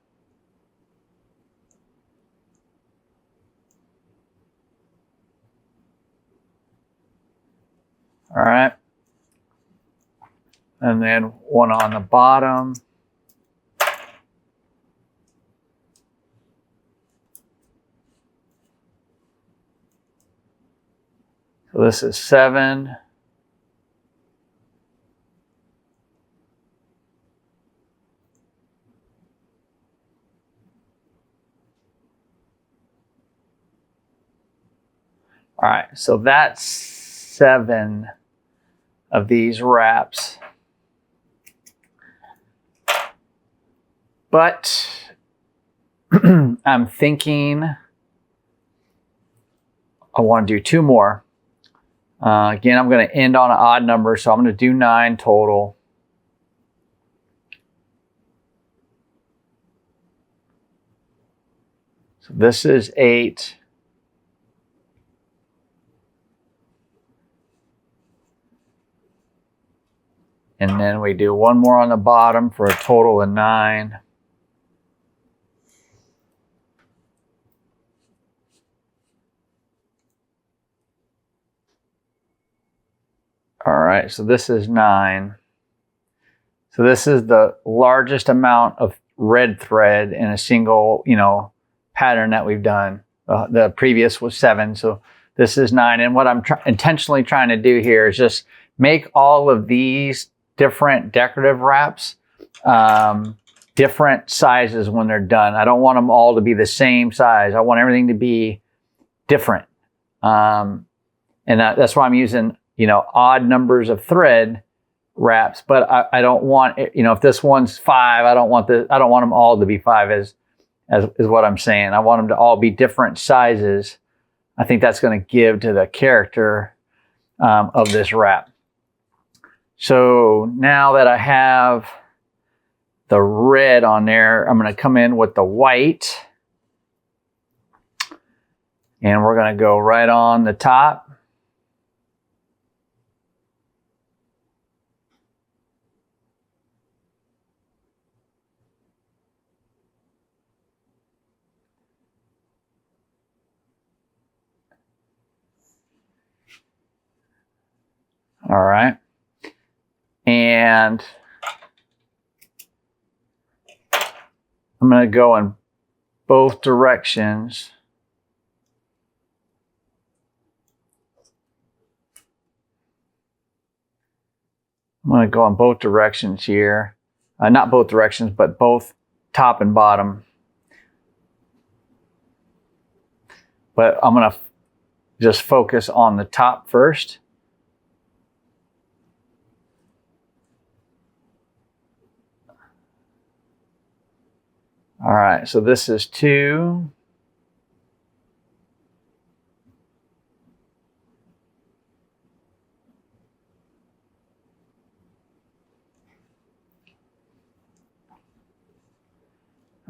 All right. And then 1 on the bottom. So this is 7. All right, so that's 7 of these wraps. But I'm thinking I want to do 2 more. Again, I'm going to end on an odd number, so I'm going to do 9 total. So this is 8. And then we do 1 more on the bottom for a total of 9. All right, so this is 9. So this is the largest amount of red thread in a single, pattern that we've done. The previous was 7, so this is 9. And what I'm intentionally trying to do here is just make all of these different decorative wraps different sizes when they're done. I don't want them all to be the same size. I want everything to be different. And that's why I'm using odd numbers of thread wraps, but I don't want, if this one's 5, I don't want them all to be 5 is what I'm saying. I want them to all be different sizes. I think that's going to give to the character of this wrap. So now that I have the red on there, I'm going to come in with the white, and we're going to go right on the top. All right. And I'm going to go in both directions. I'm going to go in both directions here. not both directions, but both top and bottom. But I'm gonna just focus on the top first. All right, so this is 2.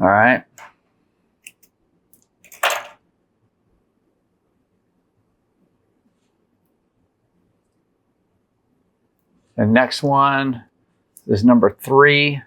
All right. The next one is number 3.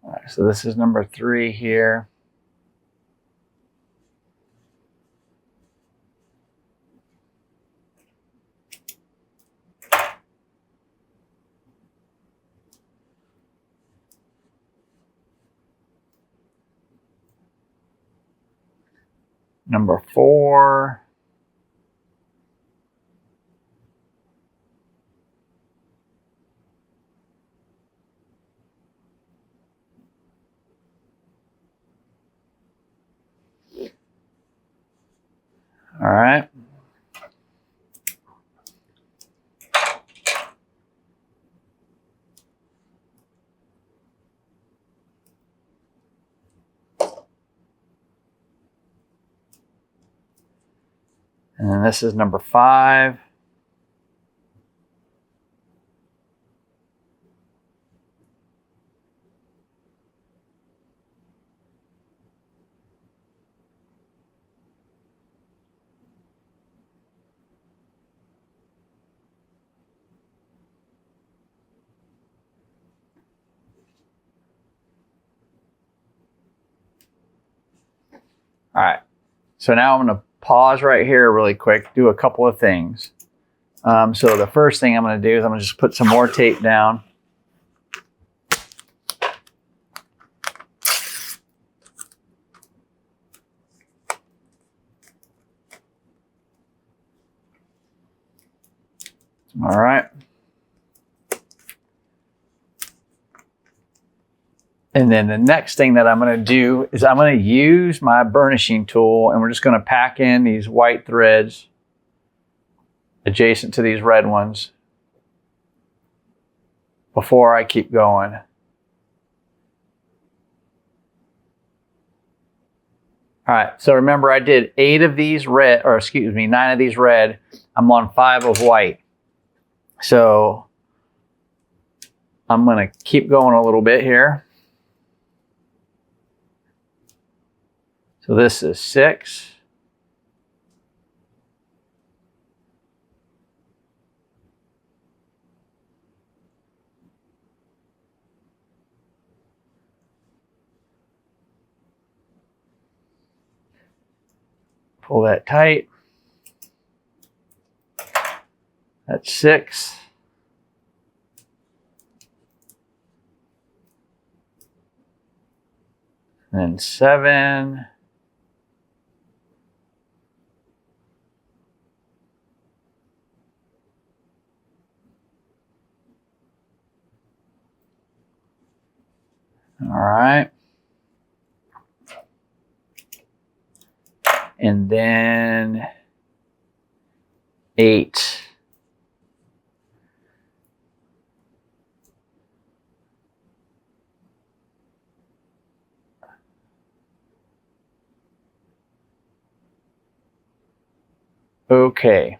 All right, so this is number 3 here. Number 4. All right. And then this is number 5. All right, so now I'm gonna pause right here really quick, do a couple of things. So the first thing I'm gonna do is I'm gonna just put some more tape down. All right. And then the next thing that I'm going to do is I'm going to use my burnishing tool, and we're just going to pack in these white threads adjacent to these red ones before I keep going. All right, so remember I did 8 of these red, or excuse me, 9 of these red. I'm on 5 of white. So I'm going to keep going a little bit here. So this is 6. Pull that tight. That's 6. And then 7. All right. And then 8. Okay.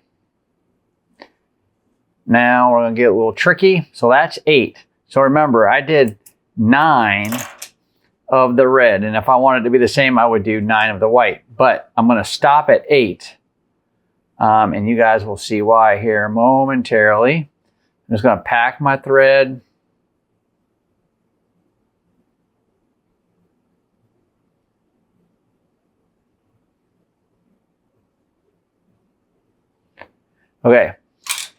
Now we're going to get a little tricky. So that's 8. So remember, I did 9 of the red. And if I wanted it to be the same, I would do 9 of the white. But I'm going to stop at 8. And you guys will see why here momentarily. I'm just going to pack my thread. Okay,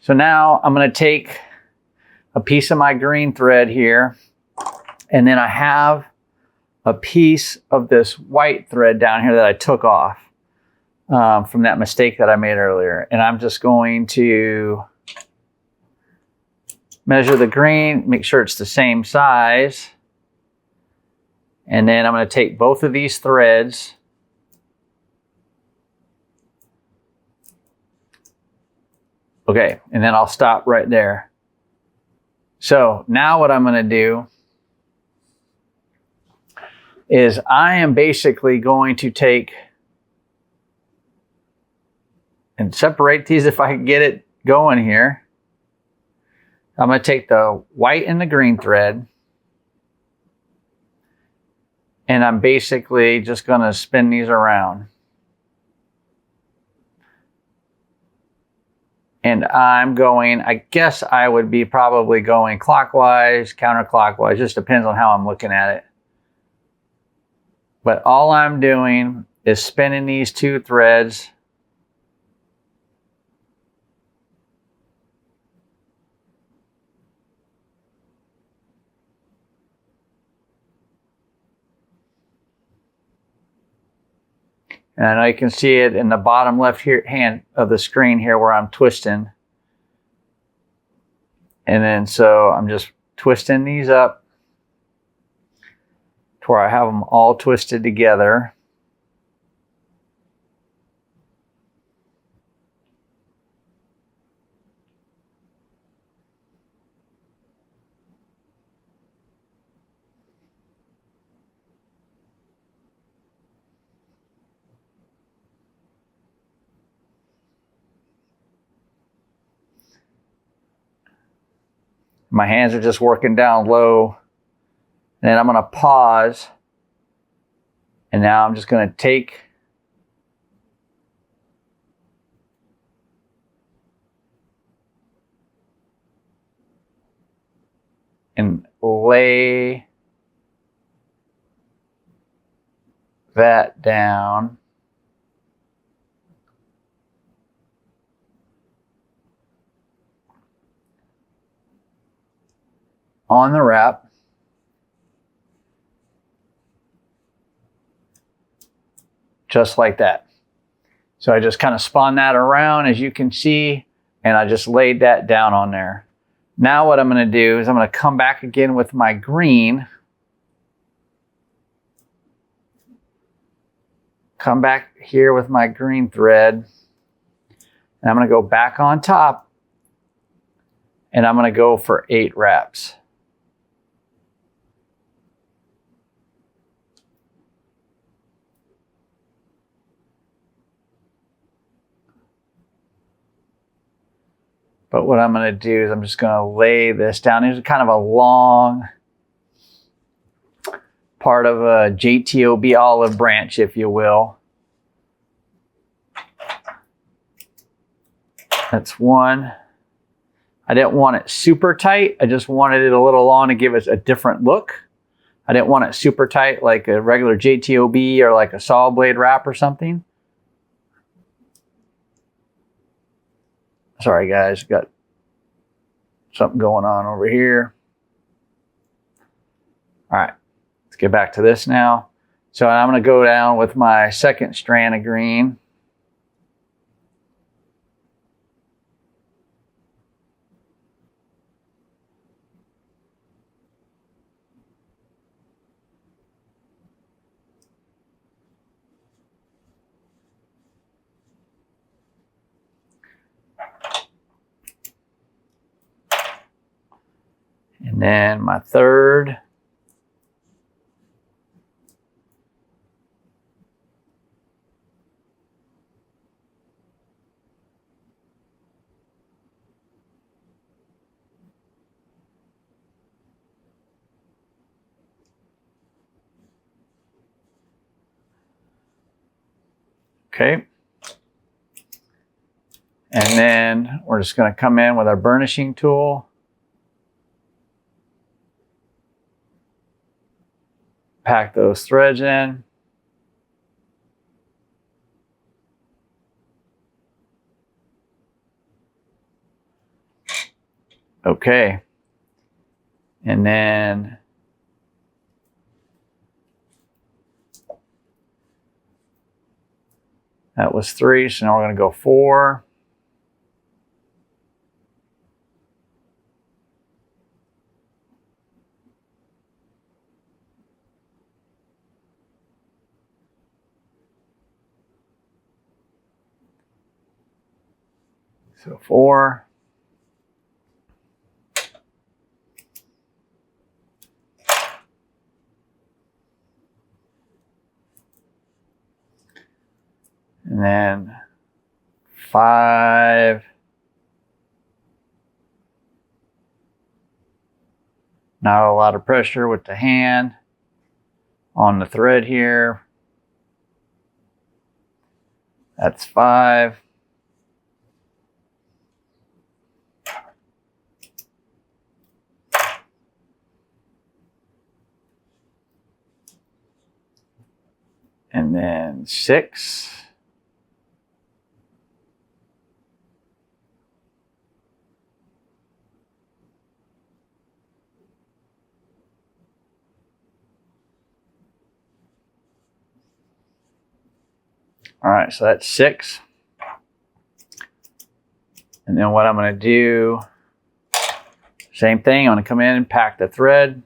so now I'm going to take a piece of my green thread here, and then I have a piece of this white thread down here that I took off from that mistake that I made earlier. And I'm just going to measure the green, make sure it's the same size. And then I'm going to take both of these threads okay, and then I'll stop right there. So now what I'm going to do is I am basically going to take and separate these if I can get it going here. I'm going to take the white and the green thread, and I'm basically just going to spin these around. And I'm going, I guess I would be probably going clockwise, counterclockwise, just depends on how I'm looking at it. But all I'm doing is spinning these two threads. And I know you can see it in the bottom left hand of the screen here where I'm twisting. And then so I'm just twisting these up to where I have them all twisted together. My hands are just working down low. And then I'm going to pause. And now I'm just going to take and lay that down. On the wrap. Just like that. So I just kind of spun that around, as you can see, and I just laid that down on there. Now what I'm going to do is I'm going to come back again with my green. Come back here with my green thread. And I'm going to go back on top. And I'm going to go for 8 wraps. But what I'm going to do is I'm just going to lay this down. This is kind of a long part of a JTOB olive branch, if you will. That's one. I didn't want it super tight. I just wanted it a little long to give it a different look. I didn't want it super tight like a regular JTOB or like a saw blade wrap or something. Sorry guys, got something going on over here. All right, let's get back to this now. So I'm going to go down with my second strand of green. And then my third. Okay. And then we're just going to come in with our burnishing tool. Pack those threads in. Okay. And then that was 3, so now we're going to go 4. So 4. And then 5. Not a lot of pressure with the hand on the thread here. That's 5. And then 6. All right, so that's 6. And then what I'm going to do, same thing, I'm going to come in and pack the thread.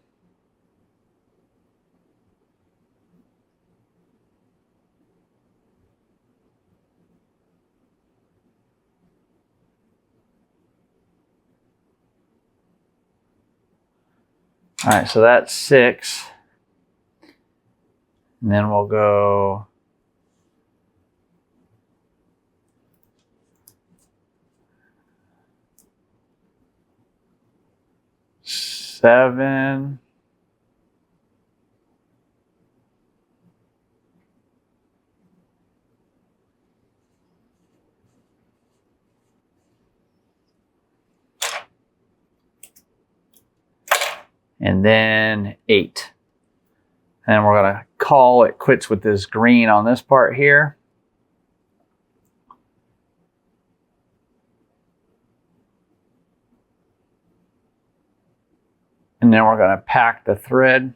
All right, so that's 6. And then we'll go 7. And then 8. And we're going to call it quits with this green on this part here. And then we're going to pack the thread.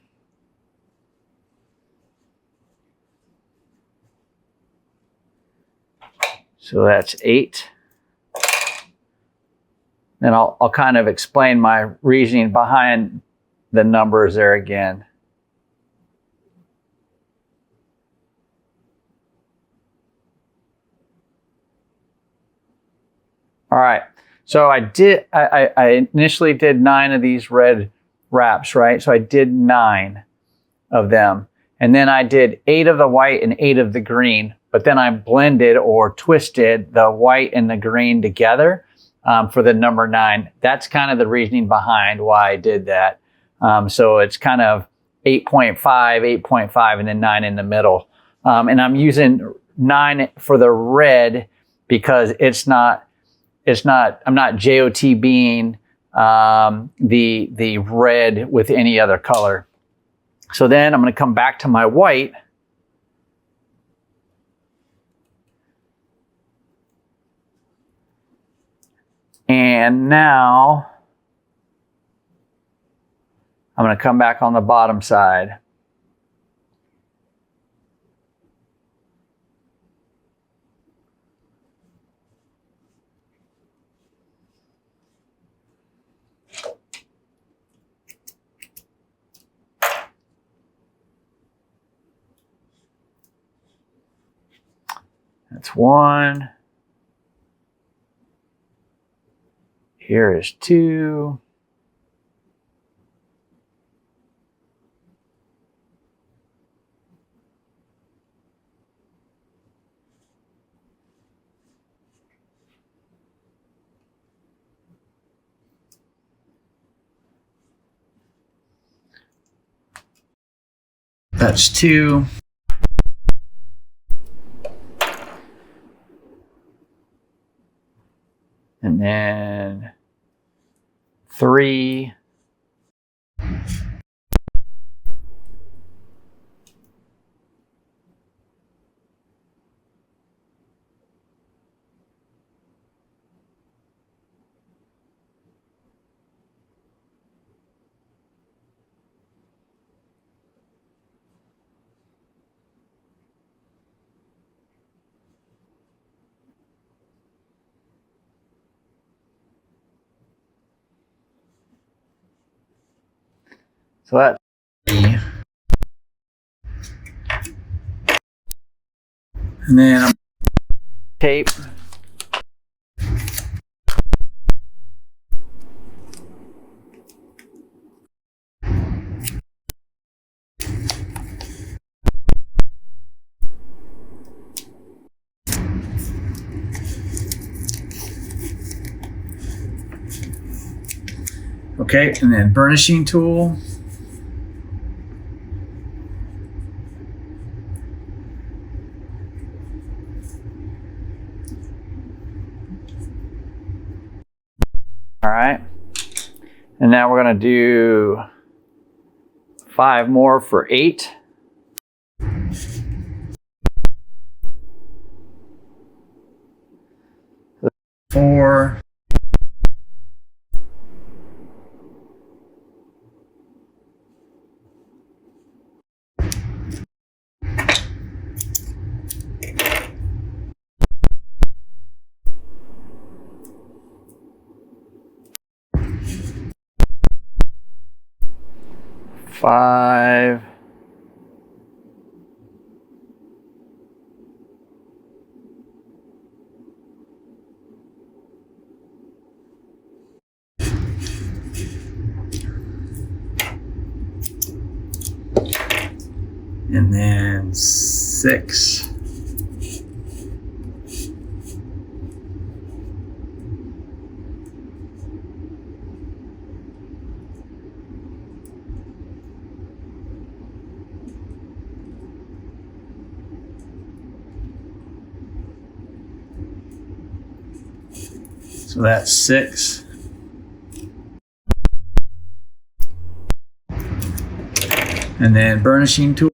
So that's 8. Then I'll kind of explain my reasoning behind the numbers there again. All right, so I initially did 9 of these red wraps, right? So I did 9 of them. And then I did 8 of the white and 8 of the green, but then I blended or twisted the white and the green together for the number 9. That's kind of the reasoning behind why I did that. So it's kind of 8.5, 8.5, and then 9 in the middle. And I'm using 9 for the red because I'm not JOTBing the red with any other color. So then I'm going to come back to my white. And now I'm going to come back on the bottom side. That's 1. Here is 2. That's 2. And then 3. So that and then I'm tape. Okay, and then burnishing tool. All right, and now we're gonna do 5 more for 8. Four. Five. And then 6. So that's 6. And then burnishing tool.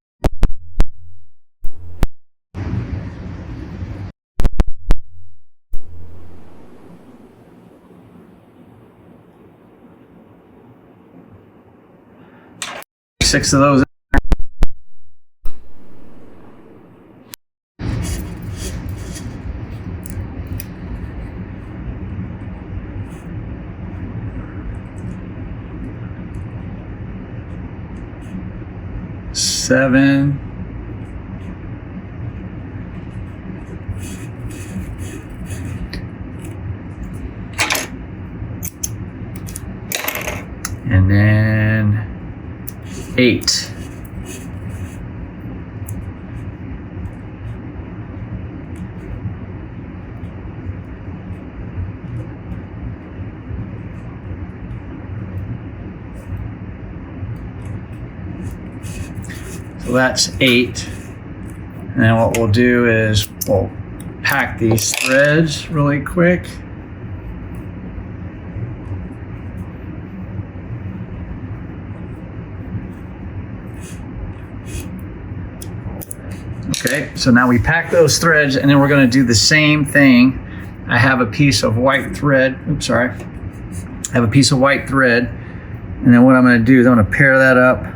Six of those. Seven. And then 8. So that's 8. And then what we'll do is we'll pack these threads really quick. Okay, so now we pack those threads and then we're going to do the same thing. I have a piece of white thread. Oops, sorry. I have a piece of white thread. And then what I'm going to do is I'm going to pair that up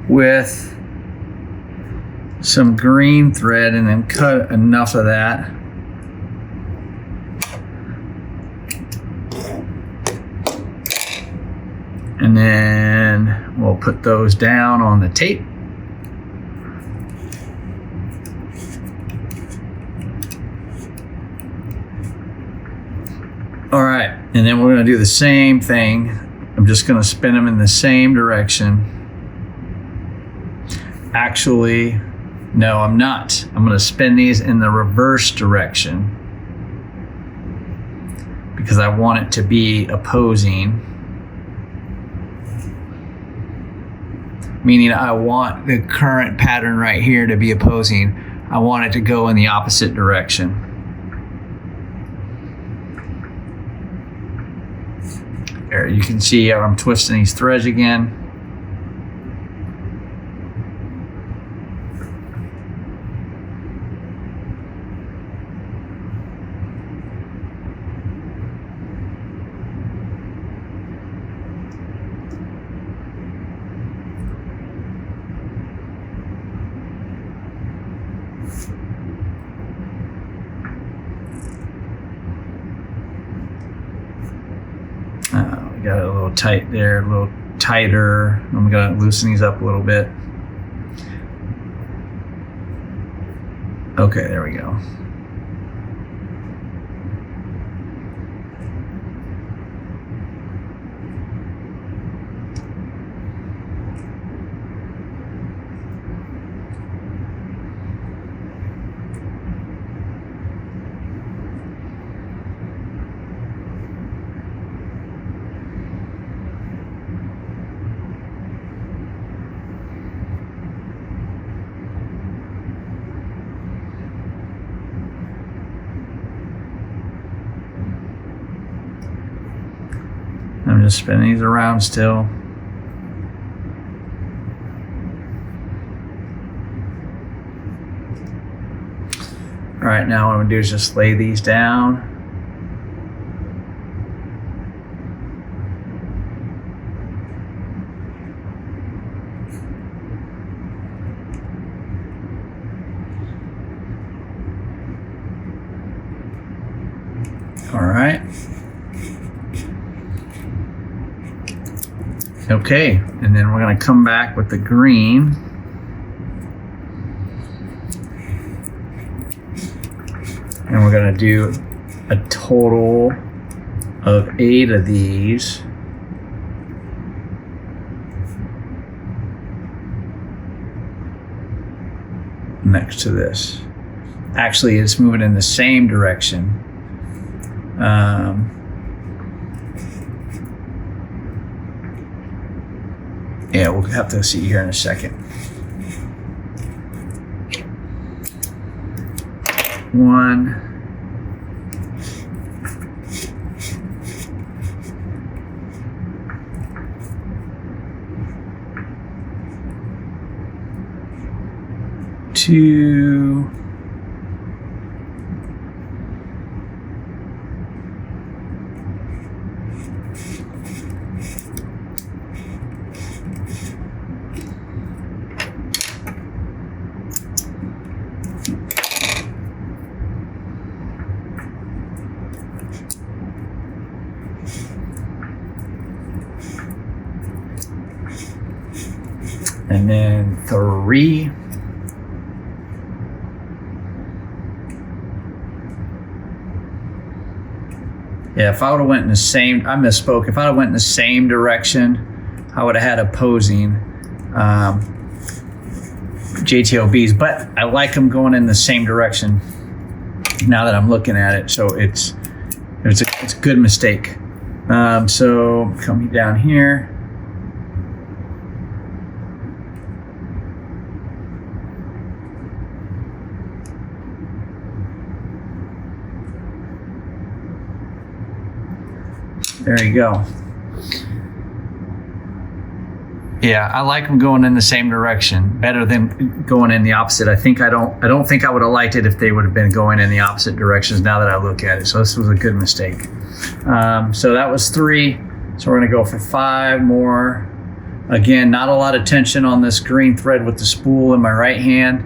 with some green thread and then cut enough of that. And then we'll put those down on the tape. All right, and then we're going to do the same thing. I'm just going to spin them in the same direction. Actually, no, I'm not. I'm going to spin these in the reverse direction because I want it to be opposing. Meaning I want the current pattern right here to be opposing. I want it to go in the opposite direction. There, you can see how I'm twisting these threads again. We got it a little tight there, a little tighter. I'm gonna loosen these up a little bit. Okay, there we go. I'm just spinning these around still. All right, now what I'm gonna do is just lay these down. All right. Okay, and then we're gonna come back with the green. And we're gonna do a total of 8 of these. Next to this. Actually, it's moving in the same direction. Yeah, we'll have to see here in a second. 1. 2. 3. Yeah, if I would have went in the same, I misspoke. If I went in the same direction, I would have had opposing JTLBs, but I like them going in the same direction now that I'm looking at it. So it's a good mistake. So coming down here. There you go. Yeah, I like them going in the same direction better than going in the opposite. I don't think I would have liked it if they would have been going in the opposite directions now that I look at it. So this was a good mistake. So that was 3. So we're gonna go for 5 more. Again, not a lot of tension on this green thread with the spool in my right hand.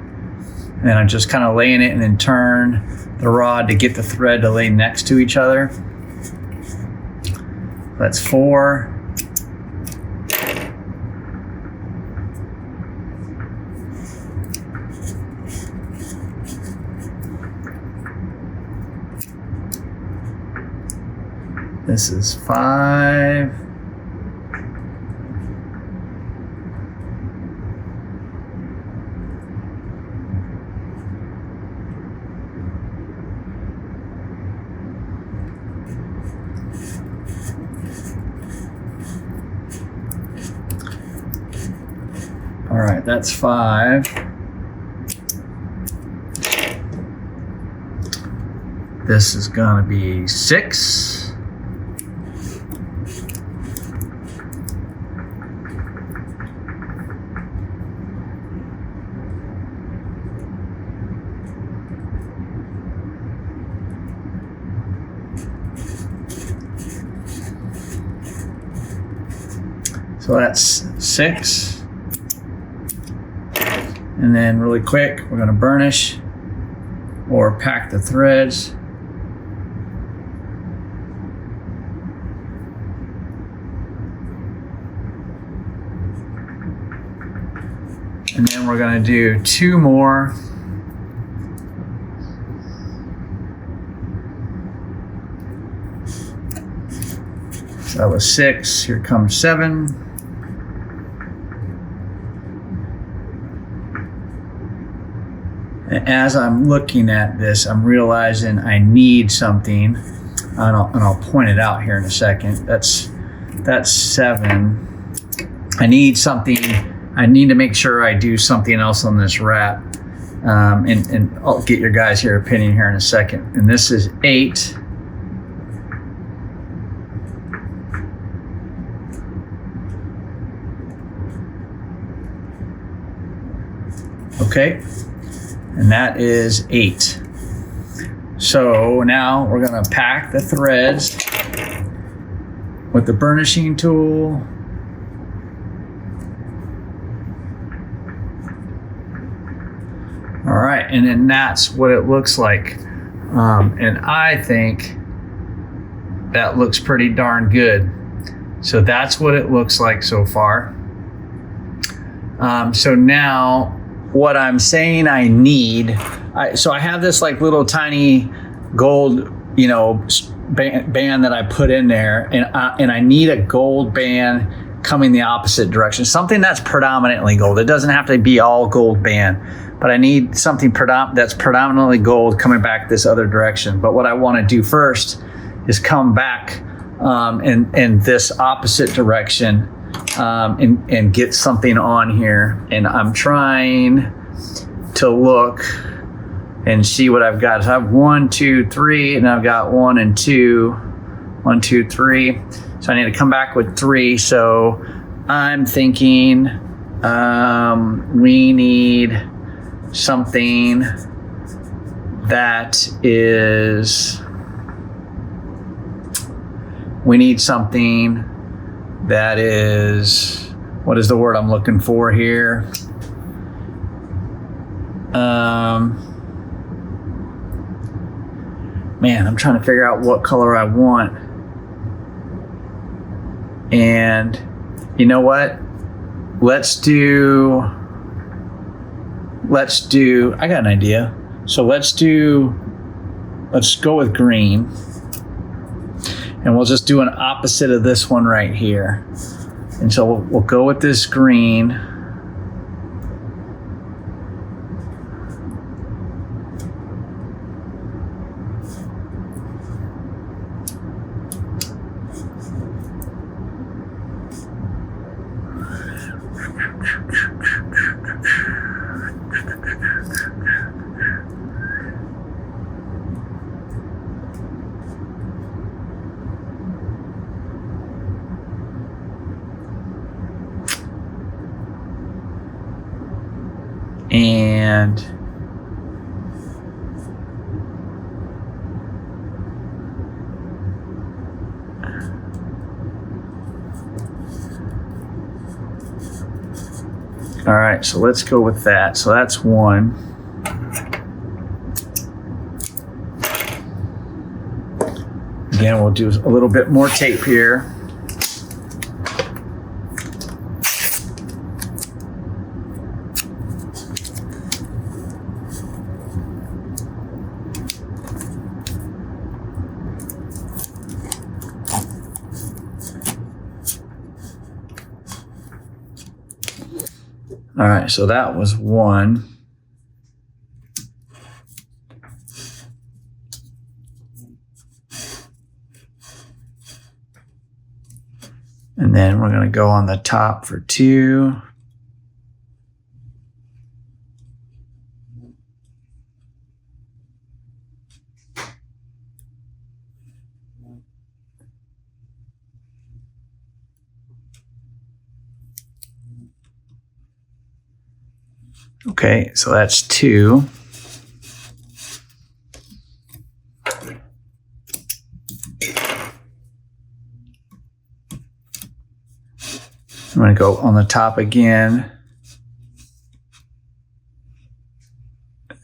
And I'm just kind of laying it and then turn the rod to get the thread to lay next to each other. That's 4. This is 5. All right, that's 5. This is gonna be 6. So that's 6. And then really quick, we're gonna burnish or pack the threads. And then we're going to do 2 more. So that was 6. Here comes 7. And as I'm looking at this, I'm realizing I need something, and I'll point it out here in a second. That's 7. I need something. I need to make sure I do something else on this wrap, and I'll get your guys' opinion here in a second. And this is 8. Okay. And that is 8. So now we're going to pack the threads with the burnishing tool. All right, and then that's what it looks like. And I think that looks pretty darn good. So that's what it looks like so far. So now, what I'm saying I need, so I have this like little tiny gold, band that I put in there, and I need a gold band coming the opposite direction. Something that's predominantly gold. It doesn't have to be all gold band, but I need something that's predominantly gold coming back this other direction. But what I want to do first is come back in this opposite direction. And get something on here, and I'm trying to look and see what I've got. So I have 1, 2, 3, and I've got 1 and 2, 1, 2, 3. So I need to come back with 3. So I'm thinking we need something that is. We need something that is, what is the word I'm looking for here? Man, I'm trying to figure out what color I want. And you know what? Let's do, I got an idea. So let's go with green. And we'll just do an opposite of this one right here. And so we'll go with this green. And all right, so let's go with that. So that's 1. Again, we'll do a little bit more tape here. All right, so that was 1. And then we're going to go on the top for 2. Okay, so that's 2. I'm going to go on the top again.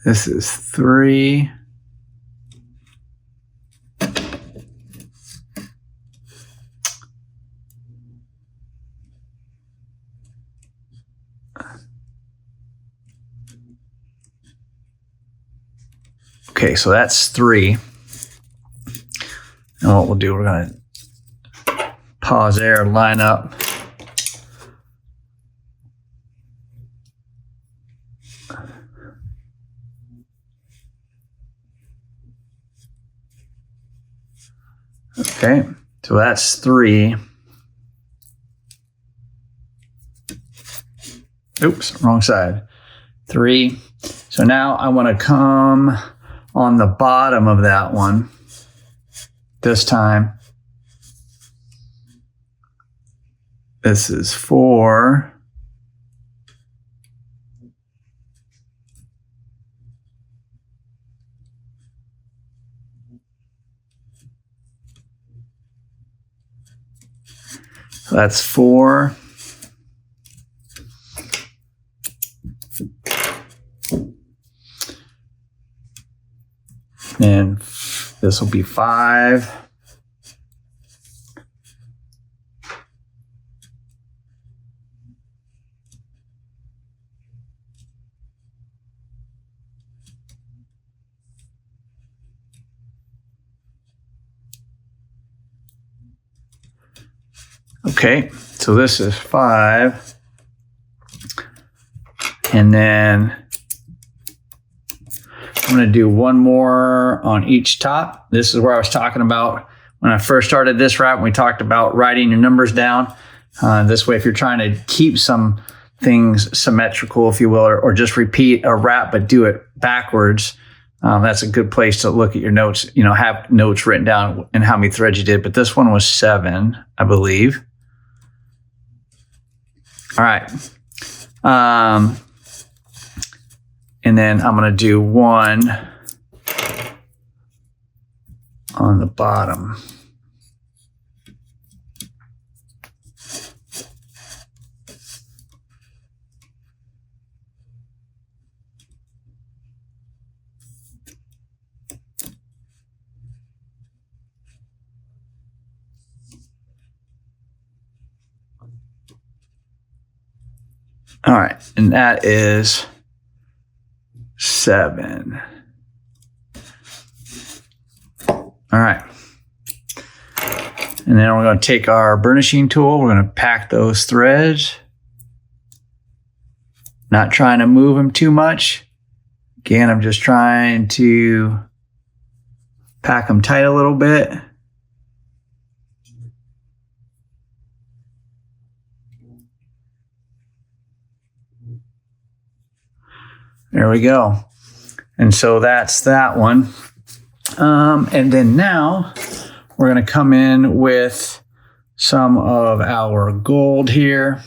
This is 3. Okay, so that's 3. And what we'll do, we're going to pause there, line up. Okay, so that's 3. Oops, wrong side. 3. So now I want to come on the bottom of that one this time. This is 4. So that's 4. And this will be 5. Okay, so this is 5. And then I'm going to do one more on each top. This is where I was talking about when I first started this wrap. We talked about writing your numbers down. This way, if you're trying to keep some things symmetrical, if you will, or just repeat a wrap but do it backwards, that's a good place to look at your notes. You know, have notes written down and how many threads you did. But this one was 7, I believe. All right. And then I'm going to do 1 on the bottom. All right, and that is 7. All right. And then we're going to take our burnishing tool. We're going to pack those threads. Not trying to move them too much. Again, I'm just trying to pack them tight a little bit. There we go. And so that's that one. And then now we're going to come in with some of our gold here.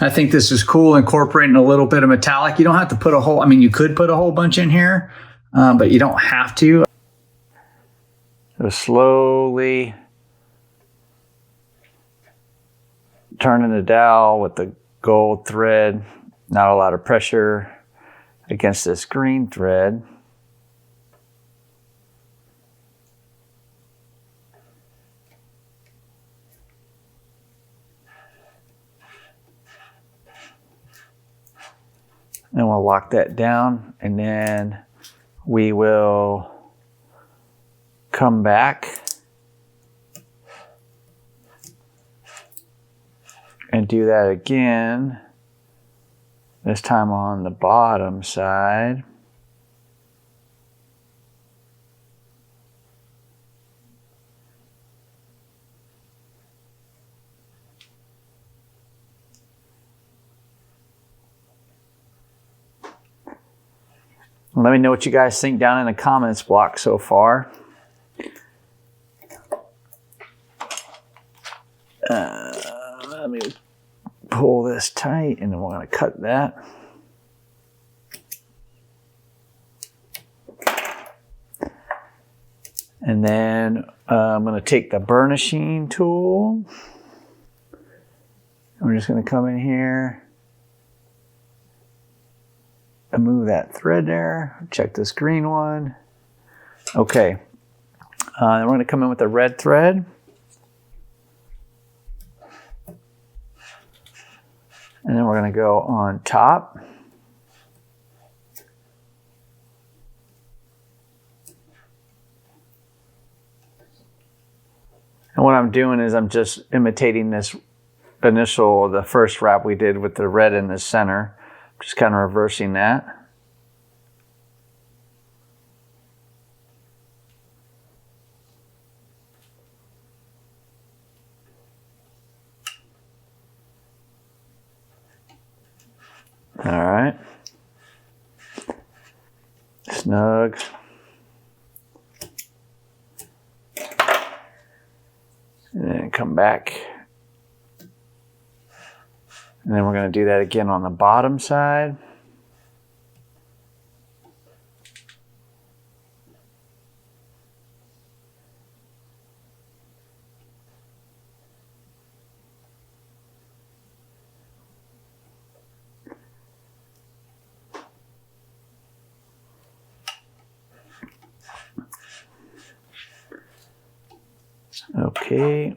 I think this is cool, incorporating a little bit of metallic. You don't have to put a whole, I mean, you could put a whole bunch in here, but you don't have to. So slowly turning the dowel with the gold thread, not a lot of pressure against this green thread. And we'll lock that down, and then we will come back and do that again, this time on the bottom side. Let me know what you guys think down in the comments block so far. Let me pull this tight, and then we're going to cut that. And then I'm going to take the burnishing tool. We're just going to come in here and move that thread there. Check this green one. Okay. Then we're going to come in with the red thread. And then we're going to go on top. And what I'm doing is I'm just imitating this the first wrap we did with the red in the center. Just kind of reversing that. All right. Snug. And then come back. And then we're going to do that again on the bottom side. Okay.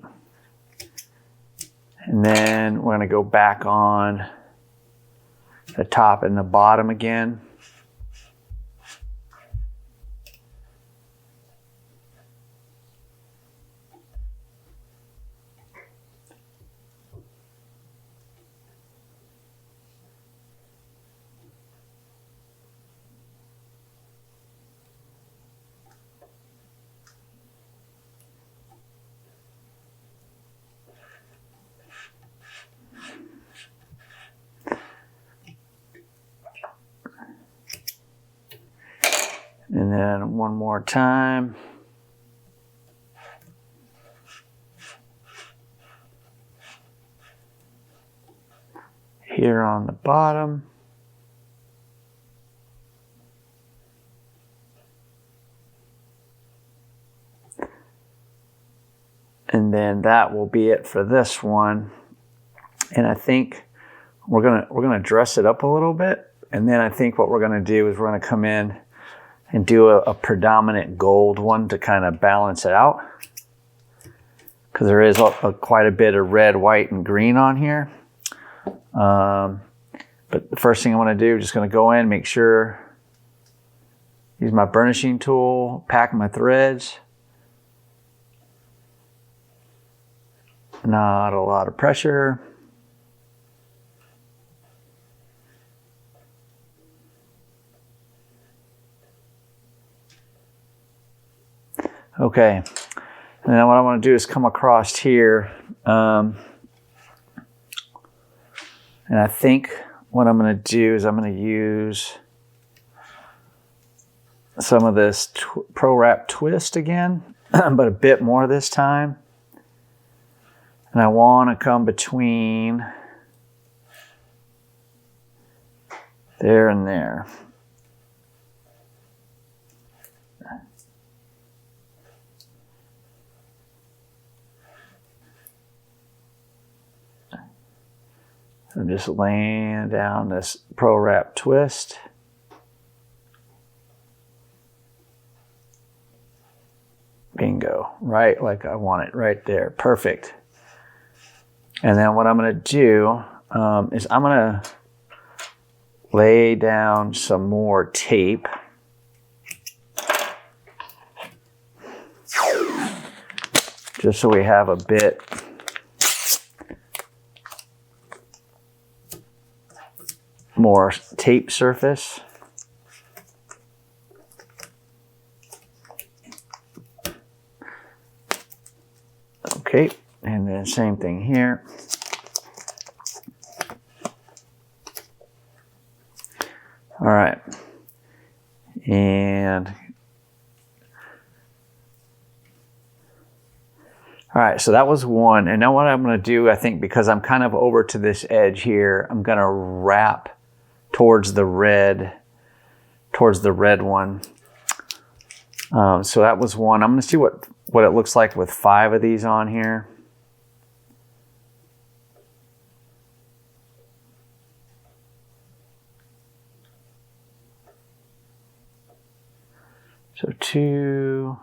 And then we're going to go back on the top and the bottom again. And then one more time. Here on the bottom. And then that will be it for this one. And I think we're gonna dress it up a little bit. And then I think what we're gonna do is we're gonna come in and do a predominant gold one to kind of balance it out. Because there is quite a bit of red, white, and green on here. But the first thing I want to do is just going to go in, make sure, use my burnishing tool, pack my threads. Not a lot of pressure. Okay, and then what I want to do is come across here. And I think what I'm going to do is I'm going to use some of this Pro Wrap Twist again, but a bit more this time. And I want to come between there and there. I'm just laying down this Pro Wrap Twist. Bingo, right like I want it, right there, perfect. And then what I'm gonna do is I'm gonna lay down some more tape. Just so we have a bit more tape surface. Okay, and then same thing here. All right, and all right, so that was one. And now what I'm going to do, I think, because I'm kind of over to this edge here, I'm going to wrap towards the red one. So that was one. I'm going to see what it looks like with 5 of these on here. So 2.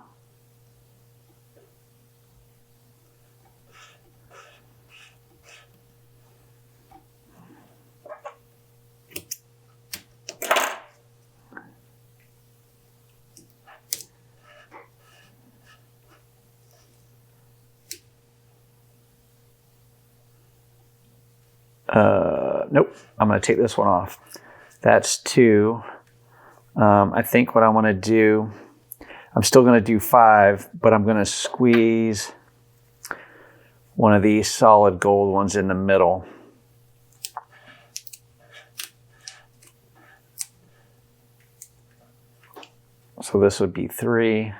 nope, I'm going to take this one off. That's 2. I think what I want to do, I'm still going to do 5, but I'm going to squeeze one of these solid gold ones in the middle. So this would be 3.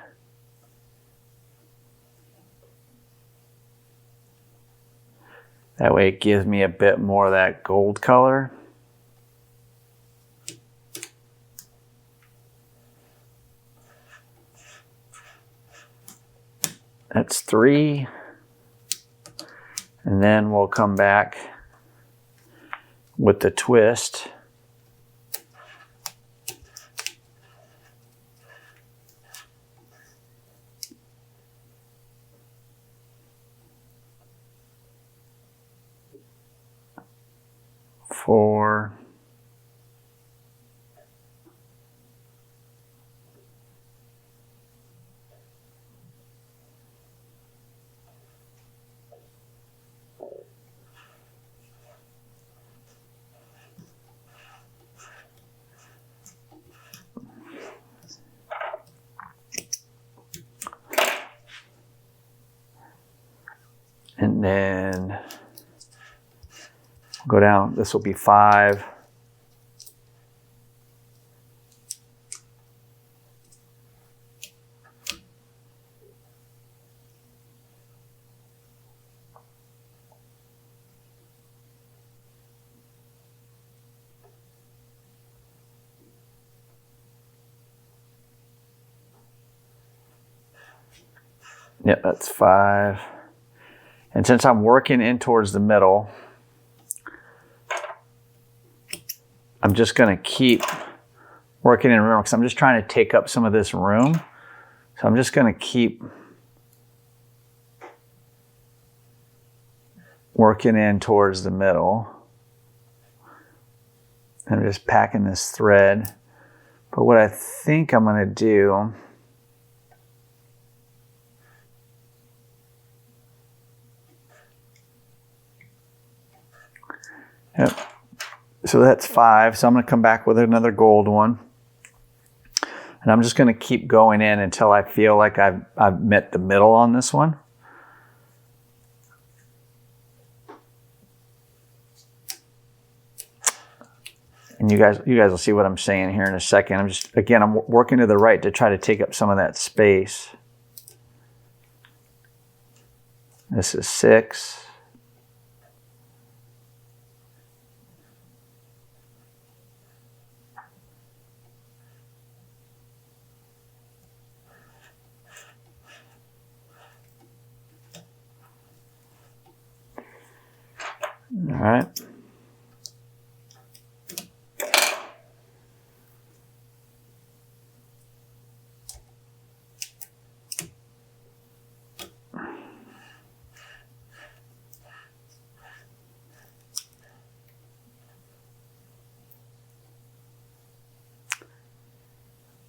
That way it gives me a bit more of that gold color. That's 3. And then we'll come back with the twist. Four. And then go down, this will be 5. Yep, that's 5. And since I'm working in towards the middle, I'm just going to keep working in room because I'm just trying to take up some of this room. So I'm just going to keep working in towards the middle. And I'm just packing this thread. But what I think I'm going to do, yep. So that's 5. So I'm going to come back with another gold one. And I'm just going to keep going in until I feel like I've met the middle on this one. And you guys will see what I'm saying here in a second. I'm working to the right to try to take up some of that space. This is 6. All right.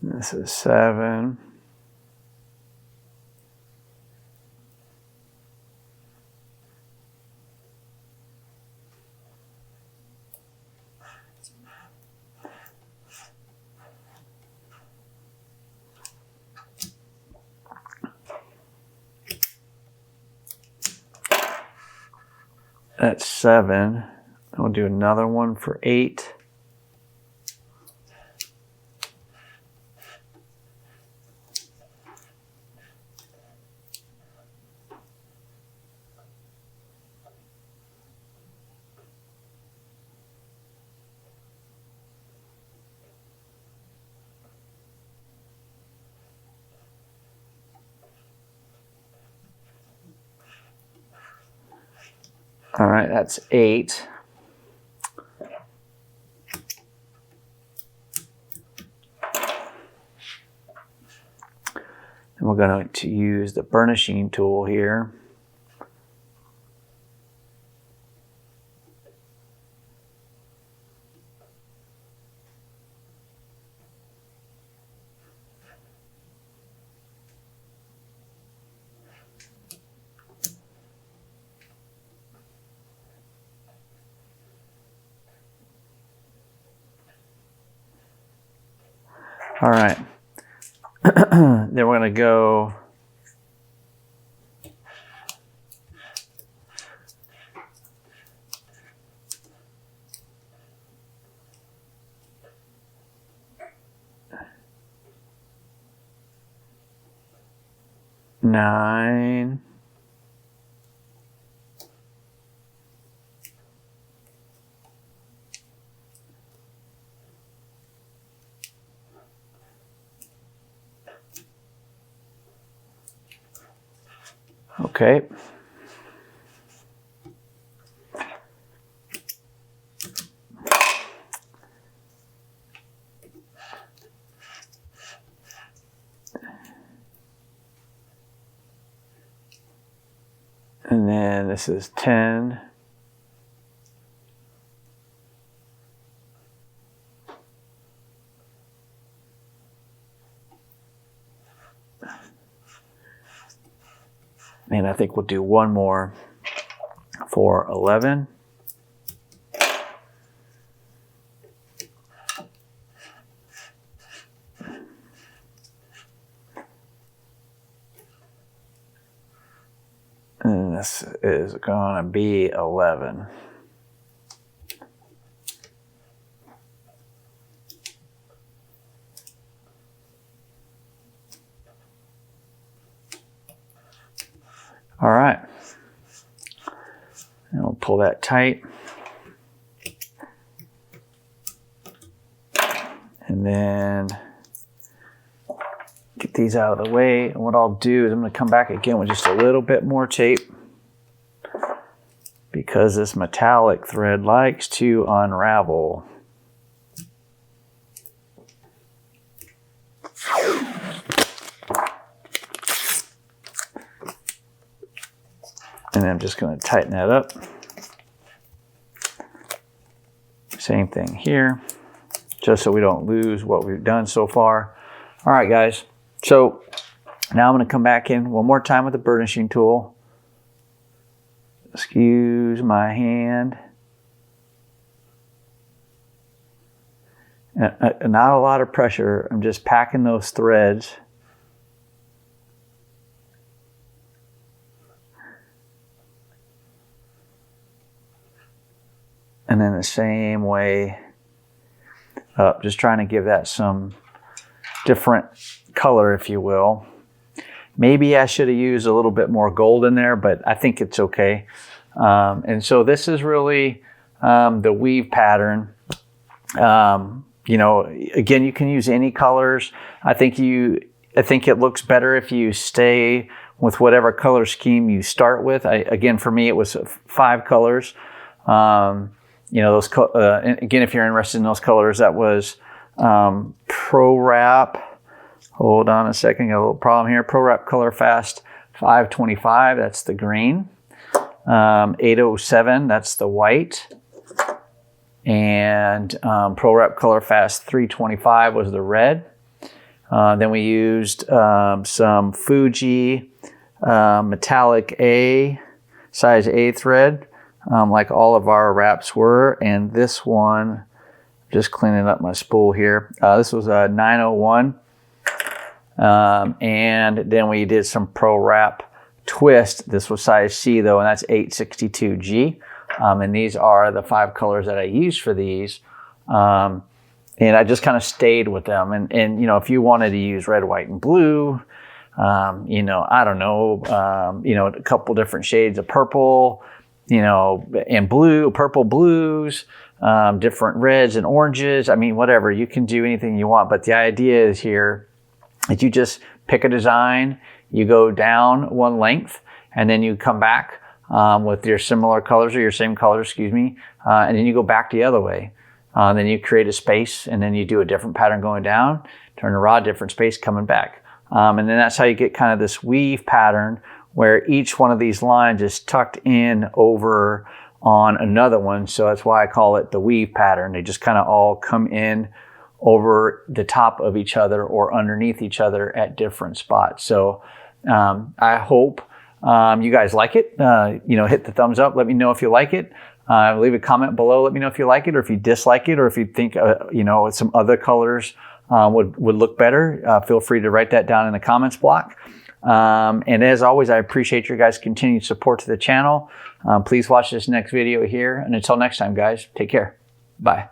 This is 7. That's 7. I'll do another one for 8. All right, that's 8. And we're going to use the burnishing tool here. All right. Then we're going to go nine. Okay. And then this is 10. And I think we'll do one more for 11. And this is going to be 11. All right. And we'll pull that tight. And then get these out of the way. And what I'll do is I'm going to come back again with just a little bit more tape, because this metallic thread likes to unravel. And then I'm just going to tighten that up. Same thing here, just so we don't lose what we've done so far. All right, guys. So now I'm going to come back in one more time with the burnishing tool. Excuse my hand. Not a lot of pressure. I'm just packing those threads. And then the same way up, just trying to give that some different color, if you will. Maybe I should have used a little bit more gold in there, but I think it's okay. And so this is really the weave pattern. You know, again, you can use any colors. I think it looks better if you stay with whatever color scheme you start with. Again, for me, it was 5 colors. You know, those, again, if you're interested in those colors, that was Pro Wrap. Hold on a second, got a little problem here. Pro Wrap Color Fast 525, that's the green. 807, that's the white. And Pro Wrap Color Fast 325 was the red. Then we used some Fuji metallic A, size A thread. Like all of our wraps were, and this one, just cleaning up my spool here. This was a 901, and then we did some Pro Wrap Twist. This was size C though, and that's 862G. And these are the 5 colors that I used for these. And I just kind of stayed with them. And you know, if you wanted to use red, white, and blue, you know, I don't know, you know, a couple different shades of purple, you know, and blue, purple blues, different reds and oranges. I mean, whatever, you can do anything you want. But the idea is here that you just pick a design, you go down one length, and then you come back with your similar colors or your same colors, excuse me, and then you go back the other way. Then you create a space, and then you do a different pattern going down, turn the rod, different space coming back. And then that's how you get kind of this weave pattern where each one of these lines is tucked in over on another one. So that's why I call it the weave pattern. They just kind of all come in over the top of each other or underneath each other at different spots. So I hope you guys like it. You know, hit the thumbs up. Let me know if you like it. Leave a comment below. Let me know if you like it or if you dislike it, or if you think, you know, some other colors would look better, feel free to write that down in the comments block. And as always, I appreciate your guys' continued support to the channel. Please watch this next video here. And until next time, guys, take care. Bye.